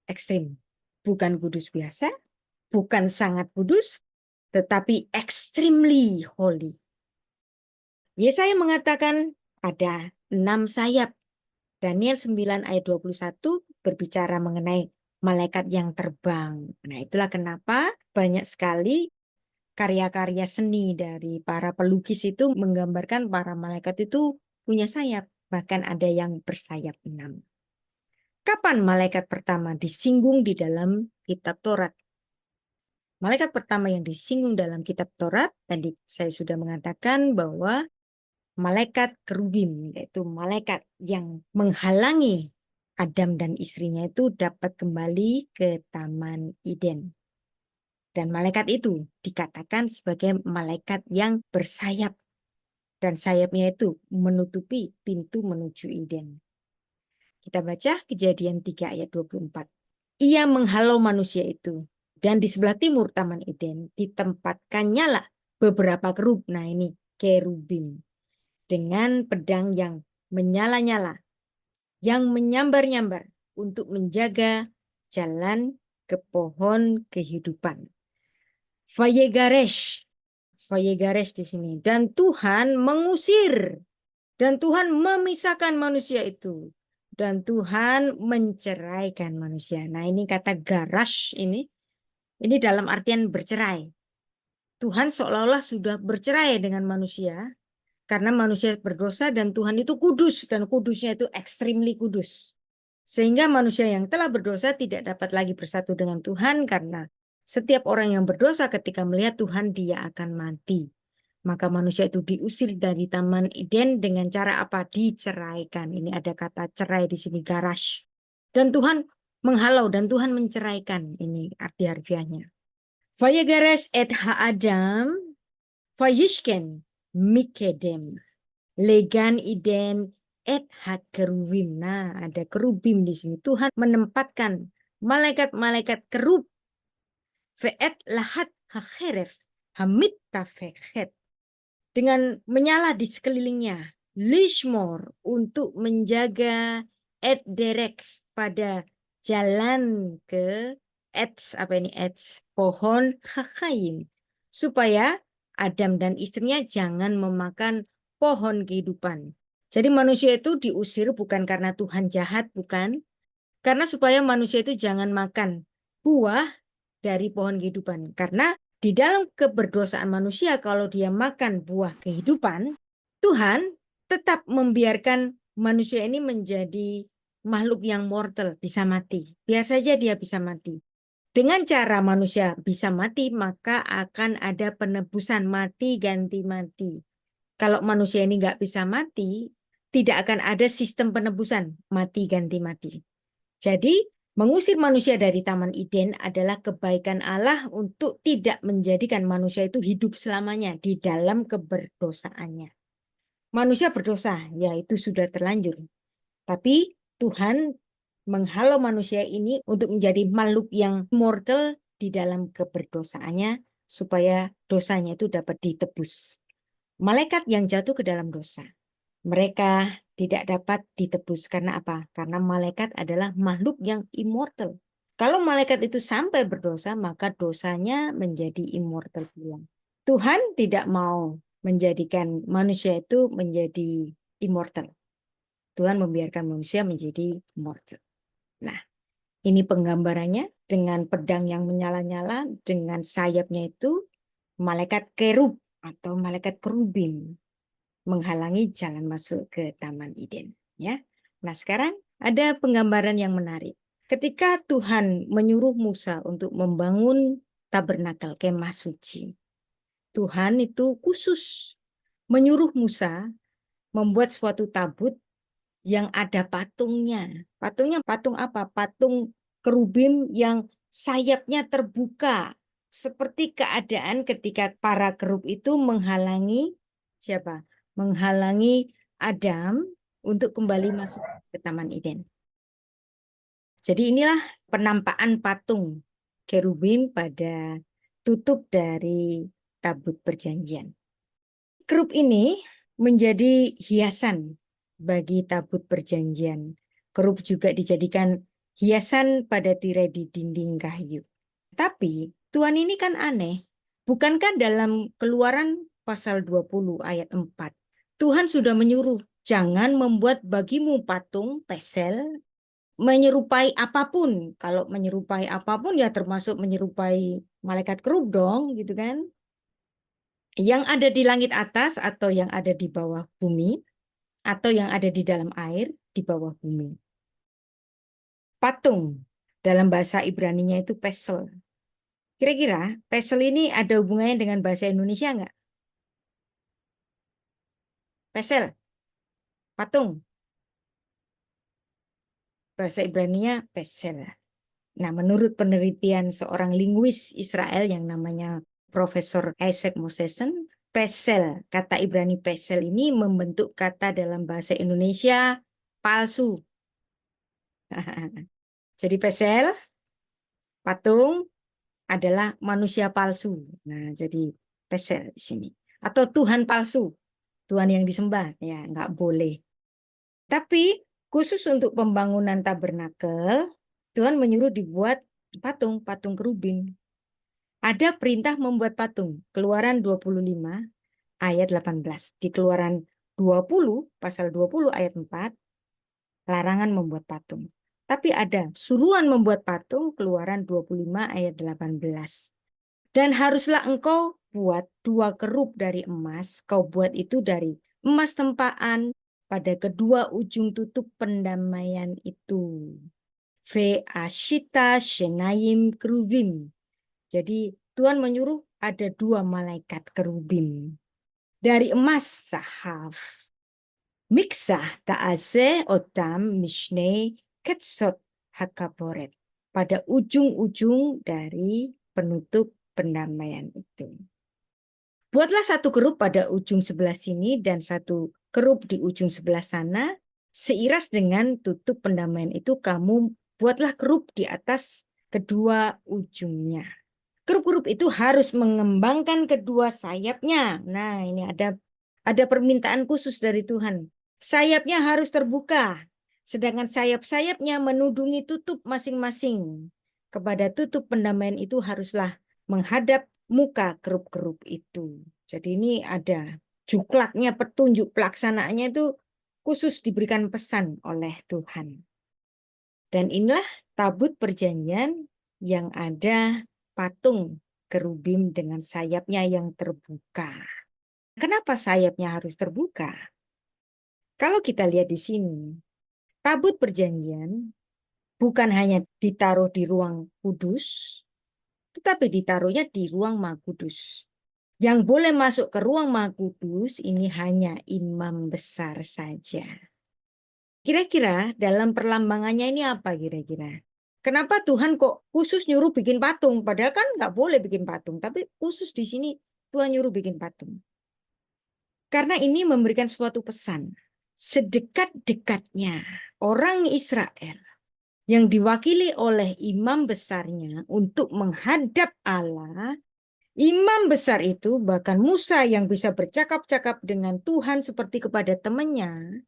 ekstrim. Bukan kudus biasa, bukan sangat kudus, tetapi extremely holy. Yesaya mengatakan ada 6 sayap. Daniel 9 ayat 21 berbicara mengenai malaikat yang terbang. Nah, itulah kenapa banyak sekali karya-karya seni dari para pelukis itu menggambarkan para malaikat itu punya sayap. Bahkan ada yang bersayap 6. Kapan malaikat pertama disinggung di dalam kitab Taurat? Malaikat pertama yang disinggung dalam kitab Taurat, tadi saya sudah mengatakan bahwa malaikat kerubim, yaitu malaikat yang menghalangi Adam dan istrinya itu dapat kembali ke Taman Eden. Dan malaikat itu dikatakan sebagai malaikat yang bersayap. Dan sayapnya itu menutupi pintu menuju Eden. Kita baca Kejadian 3 ayat 24. Ia menghalau manusia itu. Dan di sebelah timur Taman Eden ditempatkannya lah beberapa kerub. Nah ini kerubim. Dengan pedang yang menyala-nyala. Yang menyambar-nyambar untuk menjaga jalan ke pohon kehidupan. Vayegaresh. Vayegaresh di sini. Dan Tuhan mengusir. Dan Tuhan memisahkan manusia itu. Dan Tuhan menceraikan manusia. Nah ini kata garash ini. Ini dalam artian bercerai. Tuhan seolah-olah sudah bercerai dengan manusia. Karena manusia berdosa dan Tuhan itu kudus. Dan kudusnya itu extremely kudus. Sehingga manusia yang telah berdosa tidak dapat lagi bersatu dengan Tuhan. Karena setiap orang yang berdosa ketika melihat Tuhan dia akan mati. Maka manusia itu diusir dari Taman Eden dengan cara apa? Diceraikan. Ini ada kata cerai di sini, garash. Dan Tuhan menghalau dan Tuhan menceraikan. Ini arti harfiahnya. Vayegaresh et ha-adam vayishken mikedem. Legan Iden et ha-kerubim. Nah, ada kerubim di sini. Tuhan menempatkan malaikat-malaikat kerub. Ve'et lahat ha-kheref hamit tafekhet. Dengan menyala di sekelilingnya. Lishmor untuk menjaga et derek pada jalan ke apa ini pohon khakhaim. Supaya Adam dan istrinya jangan memakan pohon kehidupan. Jadi manusia itu diusir bukan karena Tuhan jahat, bukan. Karena supaya manusia itu jangan makan buah dari pohon kehidupan. Karena di dalam keberdosaan manusia, kalau dia makan buah kehidupan, Tuhan tetap membiarkan manusia ini menjadi makhluk yang mortal, bisa mati. Biar saja dia bisa mati. Dengan cara manusia bisa mati, maka akan ada penebusan mati ganti mati. Kalau manusia ini nggak bisa mati, tidak akan ada sistem penebusan mati ganti mati. Jadi, mengusir manusia dari Taman Eden adalah kebaikan Allah untuk tidak menjadikan manusia itu hidup selamanya di dalam keberdosaannya. Manusia berdosa, ya itu sudah terlanjur. Tapi Tuhan menghalau manusia ini untuk menjadi makhluk yang mortal di dalam keberdosaannya supaya dosanya itu dapat ditebus. Malaikat yang jatuh ke dalam dosa, mereka tidak dapat ditebus. Karena apa? Karena malaikat adalah makhluk yang immortal. Kalau malaikat itu sampai berdosa, maka dosanya menjadi immortal pula. Tuhan tidak mau menjadikan manusia itu menjadi immortal. Tuhan membiarkan manusia menjadi mortal. Nah, ini penggambarannya dengan pedang yang menyala-nyala, dengan sayapnya itu malaikat kerub atau malaikat kerubim menghalangi jalan masuk ke Taman Eden. Ya, nah sekarang ada penggambaran yang menarik. Ketika Tuhan menyuruh Musa untuk membangun tabernakel kemah suci, Tuhan itu khusus menyuruh Musa membuat suatu tabut yang ada patungnya. Patungnya patung apa? Patung kerubim yang sayapnya terbuka. Seperti keadaan ketika para kerub itu menghalangi siapa? Menghalangi Adam untuk kembali masuk ke Taman Eden. Jadi inilah penampakan patung kerubim pada tutup dari tabut perjanjian. Kerub ini menjadi hiasan bagi tabut perjanjian. Kerub juga dijadikan hiasan pada tirai di dinding kayu. Tapi Tuhan ini kan aneh. Bukankah dalam Keluaran pasal 20 ayat 4, Tuhan sudah menyuruh, jangan membuat bagimu patung, pesel, menyerupai apapun. Kalau menyerupai apapun ya termasuk menyerupai malaikat kerub dong, gitu kan. Yang ada di langit atas atau yang ada di bawah bumi, atau yang ada di dalam air di bawah bumi. Patung dalam bahasa Ibraninya itu pesel. Kira-kira pesel ini ada hubungannya dengan bahasa Indonesia nggak? Pesel, patung. Bahasa Ibraninya pesel. Nah, menurut penelitian seorang linguis Israel yang namanya Profesor Isaac Mosesen, pesel, kata Ibrani pesel ini membentuk kata dalam bahasa Indonesia palsu. Jadi pesel, patung adalah manusia palsu. Nah, jadi pesel di sini. Atau Tuhan palsu, Tuhan yang disembah, ya nggak boleh. Tapi khusus untuk pembangunan tabernakel, Tuhan menyuruh dibuat patung kerubim. Ada perintah membuat patung, Keluaran 25 ayat 18. Di Keluaran 20, pasal 20 ayat 4, larangan membuat patung. Tapi ada suruhan membuat patung, Keluaran 25 ayat 18. Dan haruslah engkau buat 2 kerub dari emas, kau buat itu dari emas tempaan pada kedua ujung tutup pendamaian itu. Ve ashita shenayim kerubim. Jadi Tuhan menyuruh ada 2 malaikat kerubim. Dari emas sahaf. Miksah ta'ase otam mishnei ketsot hakaboret. Pada ujung-ujung dari penutup pendamaian itu. Buatlah 1 kerub pada ujung sebelah sini dan 1 kerub di ujung sebelah sana. Seiras dengan tutup pendamaian itu kamu buatlah kerub di atas kedua ujungnya. Kerub-kerub itu harus mengembangkan kedua sayapnya. Nah, ini ada permintaan khusus dari Tuhan. Sayapnya harus terbuka, sedangkan sayap-sayapnya menudungi tutup masing-masing. Kepada tutup pendamaian itu haruslah menghadap muka kerub-kerub itu. Jadi ini ada juklaknya, petunjuk pelaksanaannya itu khusus diberikan pesan oleh Tuhan. Dan inilah tabut perjanjian yang ada patung kerubim dengan sayapnya yang terbuka. Kenapa sayapnya harus terbuka? Kalau kita lihat di sini, tabut perjanjian bukan hanya ditaruh di ruang kudus, tetapi ditaruhnya di ruang Maha Kudus. Yang boleh masuk ke ruang Maha Kudus ini hanya imam besar saja. Kira-kira dalam perlambangannya ini apa kira-kira? Kenapa Tuhan kok khusus nyuruh bikin patung? Padahal kan nggak boleh bikin patung, tapi khusus di sini Tuhan nyuruh bikin patung. Karena ini memberikan suatu pesan. Sedekat-dekatnya orang Israel yang diwakili oleh imam besarnya untuk menghadap Allah, imam besar itu bahkan Musa yang bisa bercakap-cakap dengan Tuhan seperti kepada temannya,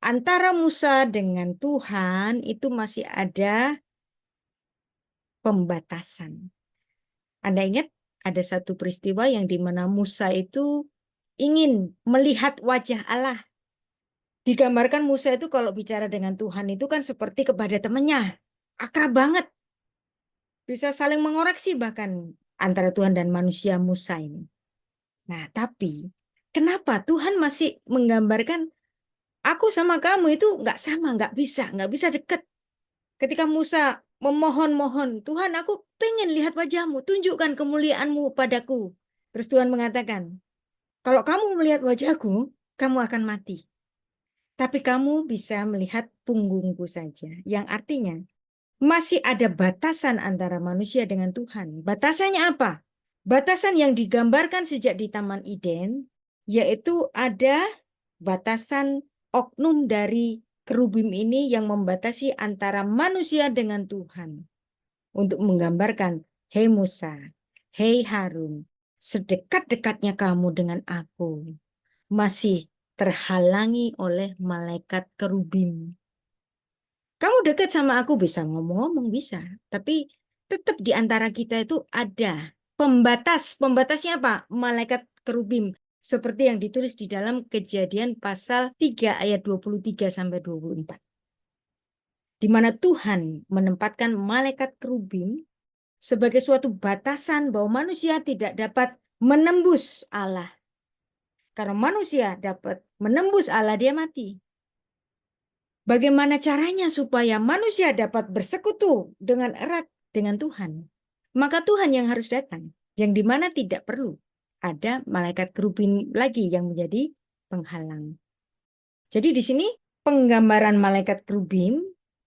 antara Musa dengan Tuhan itu masih ada pembatasan. Anda ingat ada satu peristiwa yang di mana Musa itu ingin melihat wajah Allah. Digambarkan Musa itu kalau bicara dengan Tuhan itu kan seperti kepada temannya. Akrab banget. Bisa saling mengoreksi bahkan antara Tuhan dan manusia Musa ini. Nah, tapi kenapa Tuhan masih menggambarkan aku sama kamu itu nggak sama, nggak bisa dekat. Ketika Musa memohon-mohon, Tuhan aku pengen lihat wajahmu, tunjukkan kemuliaanmu padaku. Terus Tuhan mengatakan, kalau kamu melihat wajahku, kamu akan mati. Tapi kamu bisa melihat punggungku saja. Yang artinya masih ada batasan antara manusia dengan Tuhan. Batasannya apa? Batasan yang digambarkan sejak di Taman Eden, yaitu ada batasan oknum dari kerubim ini yang membatasi antara manusia dengan Tuhan. Untuk menggambarkan, hei Musa, hei Harun, sedekat-dekatnya kamu dengan aku, masih terhalangi oleh malaikat kerubim. Kamu dekat sama aku bisa ngomong-ngomong bisa, tapi tetap di antara kita itu ada pembatas. Pembatasnya apa? Malaikat kerubim. Seperti yang ditulis di dalam Kejadian pasal 3 ayat 23 sampai 24. Di mana Tuhan menempatkan malaikat kerubim sebagai suatu batasan bahwa manusia tidak dapat menembus Allah. Karena manusia dapat menembus Allah, dia mati. Bagaimana caranya supaya manusia dapat bersekutu dengan erat dengan Tuhan? Maka Tuhan yang harus datang, yang dimana tidak perlu ada malaikat kerubim lagi yang menjadi penghalang. Jadi di sini penggambaran malaikat kerubim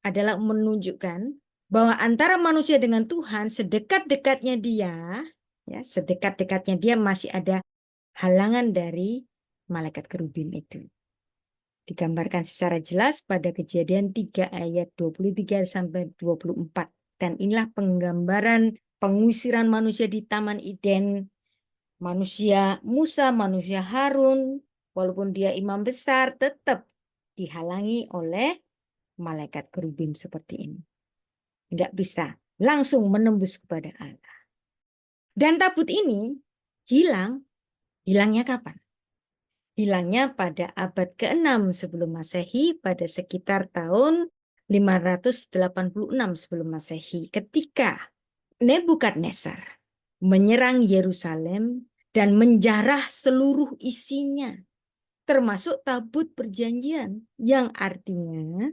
adalah menunjukkan bahwa antara manusia dengan Tuhan sedekat-dekatnya dia, ya sedekat-dekatnya dia masih ada halangan dari malaikat kerubim itu. Digambarkan secara jelas pada Kejadian 3 ayat 23 sampai 24. Dan inilah penggambaran pengusiran manusia di Taman Eden. Manusia Musa, manusia Harun, walaupun dia imam besar, tetap dihalangi oleh malaikat kerubim seperti ini. Tidak bisa langsung menembus kepada Allah. Dan tabut ini hilangnya kapan? Hilangnya pada abad ke-6 sebelum Masehi, pada sekitar tahun 586 sebelum Masehi, ketika Nebukadnezar menyerang Yerusalem dan menjarah seluruh isinya, termasuk tabut perjanjian, yang artinya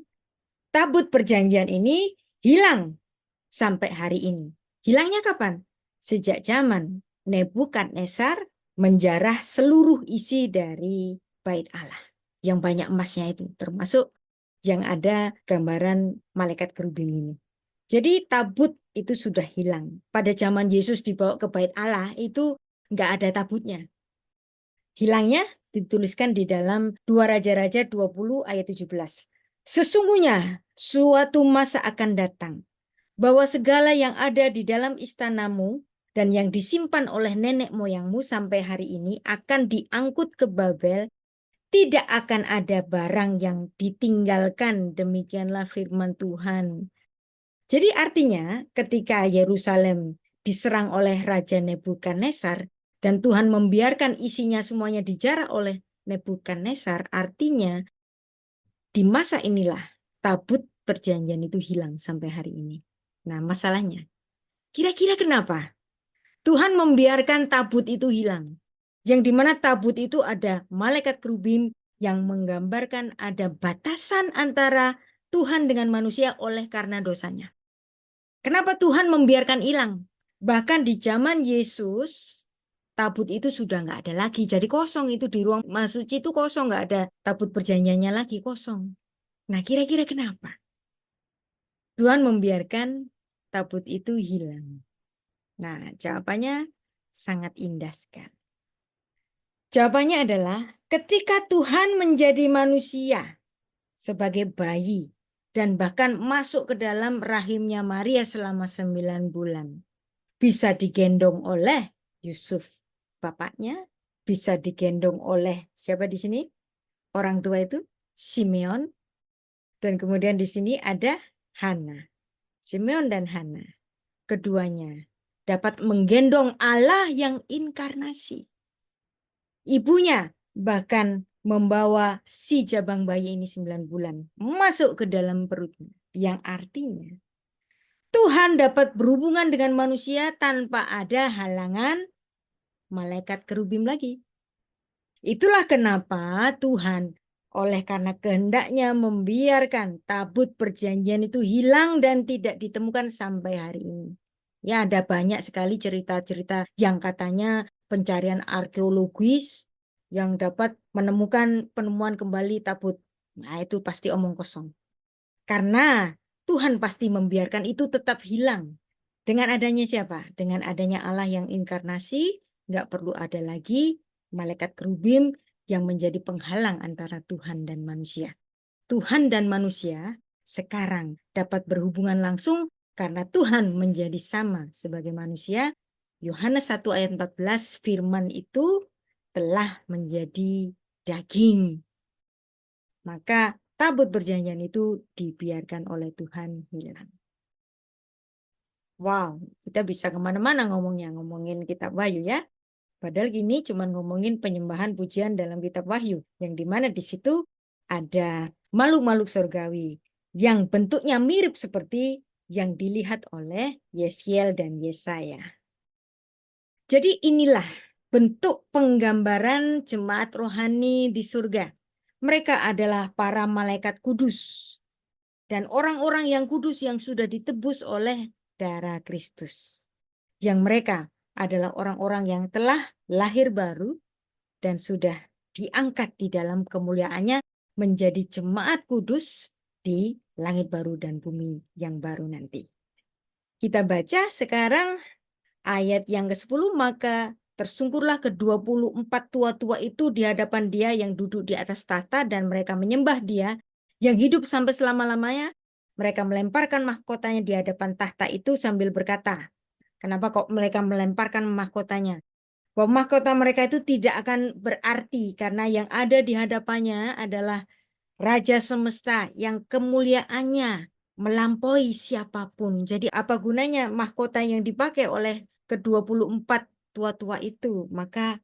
tabut perjanjian ini hilang sampai hari ini. Hilangnya kapan? Sejak zaman Nebukadnezar menjarah seluruh isi dari bait Allah yang banyak emasnya itu, termasuk yang ada gambaran malaikat kerubim ini. Jadi tabut itu sudah hilang. Pada zaman Yesus dibawa ke bait Allah itu nggak ada tabutnya. Hilangnya dituliskan di dalam 2 Raja-Raja 20 ayat 17. Sesungguhnya suatu masa akan datang bahwa segala yang ada di dalam istanamu dan yang disimpan oleh nenek moyangmu sampai hari ini akan diangkut ke Babel, tidak akan ada barang yang ditinggalkan. Demikianlah firman Tuhan. Jadi artinya ketika Yerusalem diserang oleh Raja Nebukadnezar dan Tuhan membiarkan isinya semuanya dijarah oleh Nebukadnezar, artinya di masa inilah tabut perjanjian itu hilang sampai hari ini. Nah, masalahnya, kira-kira kenapa Tuhan membiarkan tabut itu hilang? Yang dimana tabut itu ada malaikat kerubim yang menggambarkan ada batasan antara Tuhan dengan manusia oleh karena dosanya. Kenapa Tuhan membiarkan hilang? Bahkan di zaman Yesus, tabut itu sudah nggak ada lagi. Jadi kosong itu di ruang Maha Suci itu kosong, nggak ada tabut perjanjiannya lagi, kosong. Nah, kira-kira kenapa Tuhan membiarkan tabut itu hilang? Nah, jawabannya sangat indah sekali. Jawabannya adalah ketika Tuhan menjadi manusia sebagai bayi dan bahkan masuk ke dalam rahimnya Maria selama 9 bulan. Bisa digendong oleh Yusuf, bapaknya, bisa digendong oleh siapa di sini? Orang tua itu Simeon, dan kemudian di sini ada Hana. Simeon dan Hana, keduanya dapat menggendong Allah yang inkarnasi. Ibunya bahkan membawa si jabang bayi ini 9 bulan masuk ke dalam perutnya. Yang artinya Tuhan dapat berhubungan dengan manusia tanpa ada halangan malaikat kerubim lagi. Itulah kenapa Tuhan oleh karena kehendaknya membiarkan tabut perjanjian itu hilang dan tidak ditemukan sampai hari ini. Ya, ada banyak sekali cerita-cerita yang katanya pencarian arkeologis yang dapat menemukan penemuan kembali tabut Nah, itu pasti omong kosong. Karena Tuhan pasti membiarkan itu tetap hilang. Dengan adanya siapa? Dengan adanya Allah yang inkarnasi, nggak perlu ada lagi malaikat kerubim yang menjadi penghalang antara Tuhan dan manusia. Tuhan dan manusia sekarang dapat berhubungan langsung karena Tuhan menjadi sama sebagai manusia. Yohanes 1 ayat 14, firman itu telah menjadi daging. Maka tabut perjanjian itu dibiarkan oleh Tuhan hilang. Wow, kita bisa kemana-mana ngomongin kitab Wahyu ya. Padahal ini cuma ngomongin penyembahan pujian dalam kitab Wahyu. Yang dimana di situ ada makhluk-makhluk surgawi yang bentuknya mirip seperti yang dilihat oleh Yeskiel dan Yesaya. Jadi inilah bentuk penggambaran jemaat rohani di surga. Mereka adalah para malaikat kudus dan orang-orang yang kudus yang sudah ditebus oleh darah Kristus. Yang mereka adalah orang-orang yang telah lahir baru dan sudah diangkat di dalam kemuliaannya menjadi jemaat kudus di langit baru dan bumi yang baru nanti. Kita baca sekarang ayat yang ke-10, maka tersungkurlah ke-24 tua-tua itu di hadapan dia yang duduk di atas tahta dan mereka menyembah dia yang hidup sampai selama-lamanya. Mereka melemparkan mahkotanya di hadapan tahta itu sambil berkata, kenapa kok mereka melemparkan mahkotanya? Bahwa mahkota mereka itu tidak akan berarti karena yang ada di hadapannya adalah Raja semesta yang kemuliaannya melampaui siapapun. Jadi apa gunanya mahkota yang dipakai oleh ke-24 tua-tua itu? Maka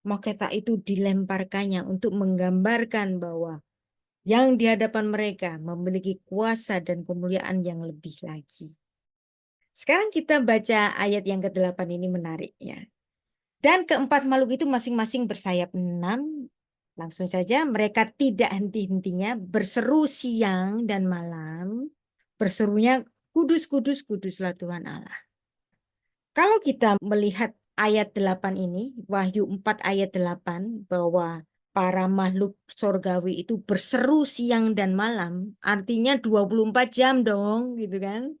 mahkota itu dilemparkannya untuk menggambarkan bahwa yang di hadapan mereka memiliki kuasa dan kemuliaan yang lebih lagi. Sekarang kita baca ayat yang ke-8 ini menarik ya. Dan keempat makhluk itu masing-masing bersayap 6. Langsung saja mereka tidak henti-hentinya berseru siang dan malam. Berserunya kudus, kudus, kuduslah Tuhan Allah. Kalau kita melihat ayat 8 ini, Wahyu 4 ayat 8, bahwa para makhluk surgawi itu berseru siang dan malam, artinya 24 jam dong, gitu kan.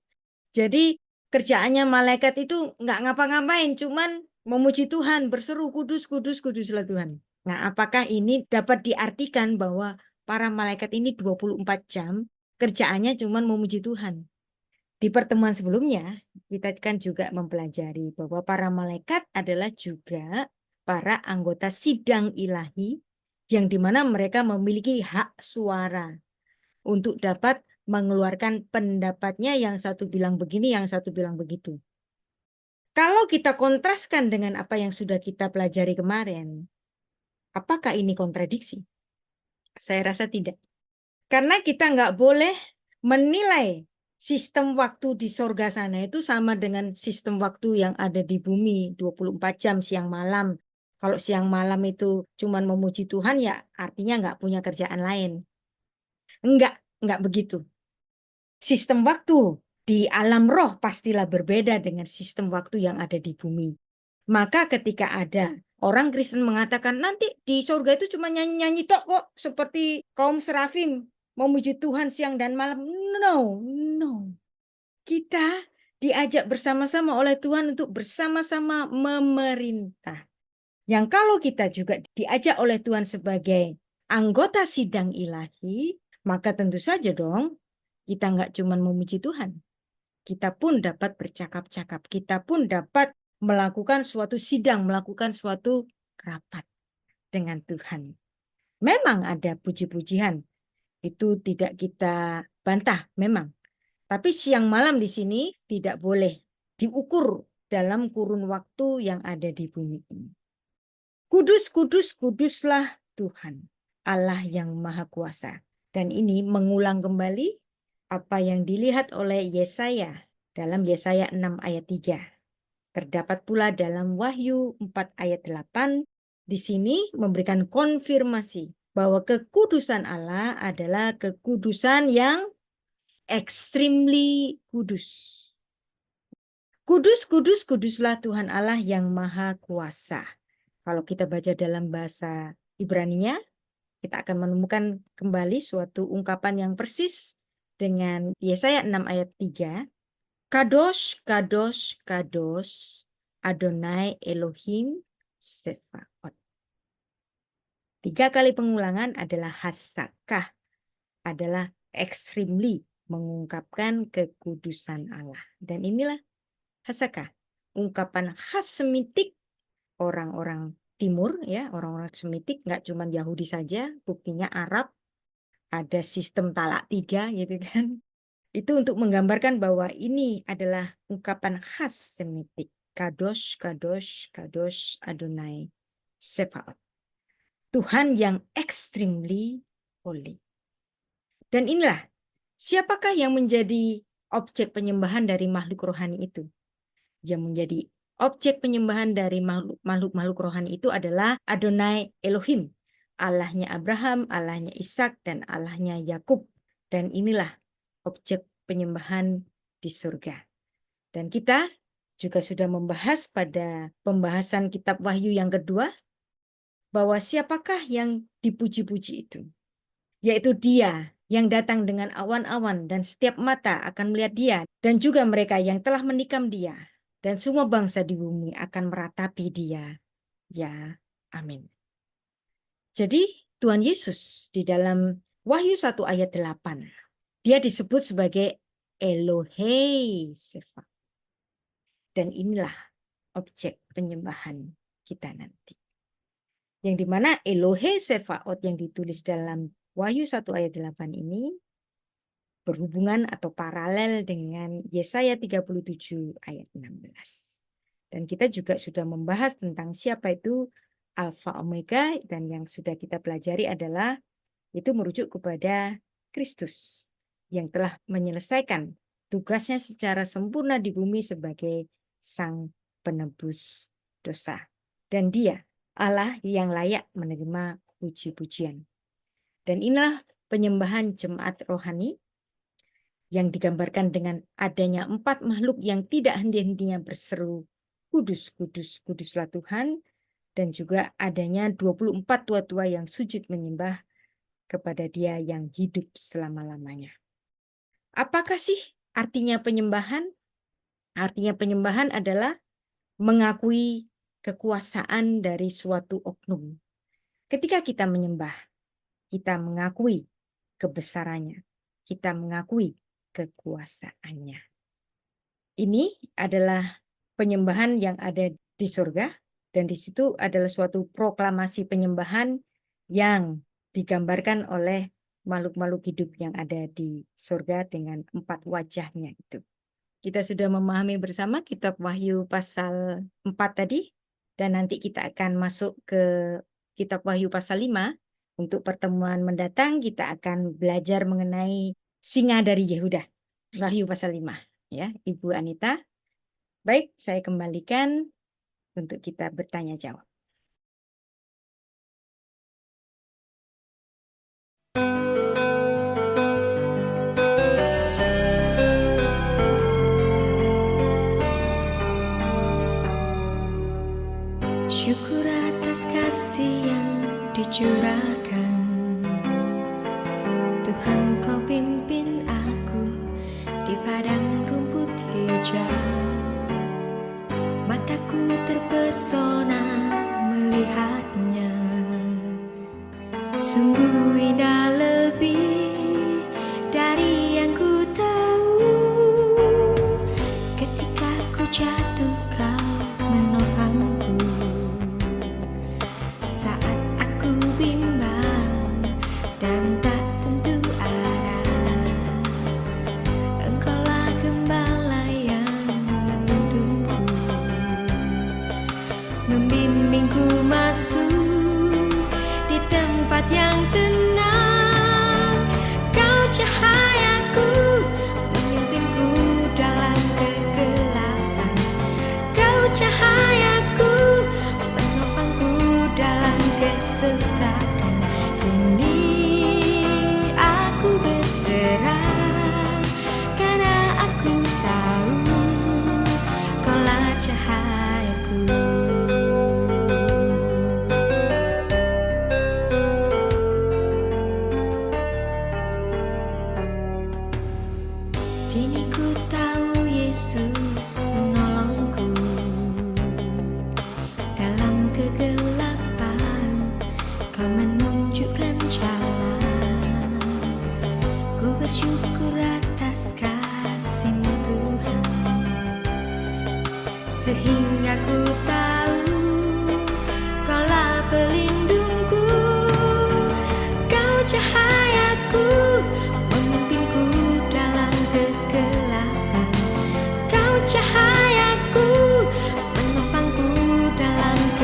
Jadi kerjaannya malaikat itu nggak ngapa-ngapain, cuman memuji Tuhan, berseru kudus, kudus, kuduslah Tuhan. Nah, apakah ini dapat diartikan bahwa para malaikat ini 24 jam kerjaannya cuman memuji Tuhan? Di pertemuan sebelumnya, kita kan juga mempelajari bahwa para malaikat adalah juga para anggota sidang ilahi yang dimana mereka memiliki hak suara untuk dapat mengeluarkan pendapatnya, yang satu bilang begini, yang satu bilang begitu. Kalau kita kontraskan dengan apa yang sudah kita pelajari kemarin, apakah ini kontradiksi? Saya rasa tidak. Karena kita nggak boleh menilai sistem waktu di sorga sana itu sama dengan sistem waktu yang ada di bumi, 24 jam siang malam. Kalau siang malam itu cuman memuji Tuhan, ya artinya nggak punya kerjaan lain. Enggak begitu. Sistem waktu di alam roh pastilah berbeda dengan sistem waktu yang ada di bumi. Maka ketika ada orang Kristen mengatakan nanti di surga itu cuma nyanyi-nyanyi tok kok, seperti kaum serafim memuji Tuhan siang dan malam. No, no. Kita diajak bersama-sama oleh Tuhan untuk bersama-sama memerintah. Yang kalau kita juga diajak oleh Tuhan sebagai anggota sidang ilahi, maka tentu saja dong kita nggak cuma memuji Tuhan. Kita pun dapat bercakap-cakap. Kita pun dapat melakukan suatu sidang, melakukan suatu rapat dengan Tuhan. Memang ada puji-pujian. Itu tidak kita bantah, memang. Tapi siang malam di sini tidak boleh diukur dalam kurun waktu yang ada di bumi ini. Kudus, kudus, kuduslah Tuhan, Allah yang Maha Kuasa. Dan ini mengulang kembali apa yang dilihat oleh Yesaya dalam Yesaya 6 ayat 3. Terdapat pula dalam Wahyu 4 ayat 8, di sini memberikan konfirmasi bahwa kekudusan Allah adalah kekudusan yang extremely kudus. Kudus, kudus, kuduslah Tuhan Allah yang Maha Kuasa. Kalau kita baca dalam bahasa Ibraninya, kita akan menemukan kembali suatu ungkapan yang persis dengan Yesaya 6 ayat 3. Kadosh, Kadosh, Kadosh, Adonai Elohim Sefaot. 3 kali pengulangan adalah hasakah, adalah extremely, mengungkapkan kekudusan Allah. Dan inilah hasakah, ungkapan khas Semitik orang-orang Timur, ya, orang-orang Semitik, nggak cuma Yahudi saja, buktinya Arab, ada sistem talak 3 gitu kan. Itu untuk menggambarkan bahwa ini adalah ungkapan khas Semitik. Kadosh, Kadosh, Kadosh Adonai Sefaot. Tuhan yang extremely holy. Dan inilah, siapakah yang menjadi objek penyembahan dari makhluk rohani itu? Yang menjadi objek penyembahan dari makhluk rohani itu adalah Adonai Elohim. Allahnya Abraham, Allahnya Ishak, dan Allahnya Yakub. Dan inilah objek penyembahan di surga. Dan kita juga sudah membahas pada pembahasan kitab Wahyu yang kedua, bahwa siapakah yang dipuji-puji itu? Yaitu Dia yang datang dengan awan-awan dan setiap mata akan melihat Dia, dan juga mereka yang telah menikam Dia, dan semua bangsa di bumi akan meratapi Dia. Ya, amin. Jadi Tuhan Yesus di dalam Wahyu 1 ayat 8, Dia disebut sebagai Elohe Sefa. Dan inilah objek penyembahan kita nanti. Yang dimana Elohe Sefaot yang ditulis dalam Wahyu 1 ayat 8 ini berhubungan atau paralel dengan Yesaya 37 ayat 16. Dan kita juga sudah membahas tentang siapa itu Alfa Omega, dan yang sudah kita pelajari adalah itu merujuk kepada Kristus yang telah menyelesaikan tugasnya secara sempurna di bumi sebagai Sang Penebus dosa. Dan Dia Allah yang layak menerima puji-pujian. Dan inilah penyembahan jemaat rohani yang digambarkan dengan adanya 4 makhluk yang tidak henti-hentinya berseru, kudus, kudus, kuduslah Tuhan, dan juga adanya 24 tua-tua yang sujud menyembah kepada Dia yang hidup selama-lamanya. Apakah sih artinya penyembahan? Artinya penyembahan adalah mengakui kekuasaan dari suatu oknum. Ketika kita menyembah, kita mengakui kebesarannya, kita mengakui kekuasaannya. Ini adalah penyembahan yang ada di surga, dan di situ adalah suatu proklamasi penyembahan yang digambarkan oleh makhluk-makhluk hidup yang ada di surga dengan 4 wajahnya itu. Kita sudah memahami bersama kitab Wahyu pasal 4 tadi. Dan nanti kita akan masuk ke kitab Wahyu pasal 5. Untuk pertemuan mendatang kita akan belajar mengenai singa dari Yehuda. Wahyu pasal 5. Ya, Ibu Anita. Baik, saya kembalikan untuk kita bertanya jawab. Syukur atas kasih yang dicurahkan, Tuhan Kau pimpin aku di padang rumput hijau. Mataku terpesona melihatnya, sungguh indah lebih dari yang ku tahu. Ketika ku jatuh Kau menopangku, saat aku bimbang dan tak tentu arah, Engkaulah gembala yang menuntunku, membimbingku masuk di tempat yang tenang. Kau cahayaku, memimpinku dalam kegelapan. Kau cahayaku, menopangku dalam kesesatan. Kini aku berserah, karena aku tahu Kaulah cahayaku.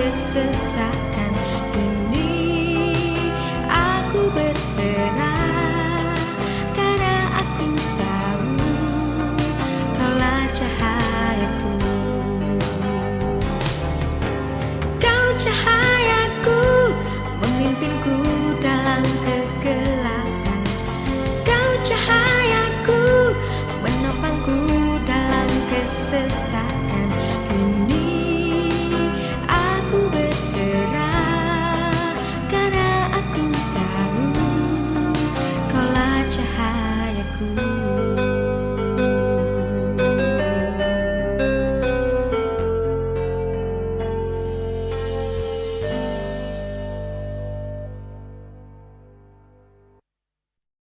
kesesakan. Kini aku berserah, karena aku tahu Kaulah cahayaku. Kau cahayaku, memimpinku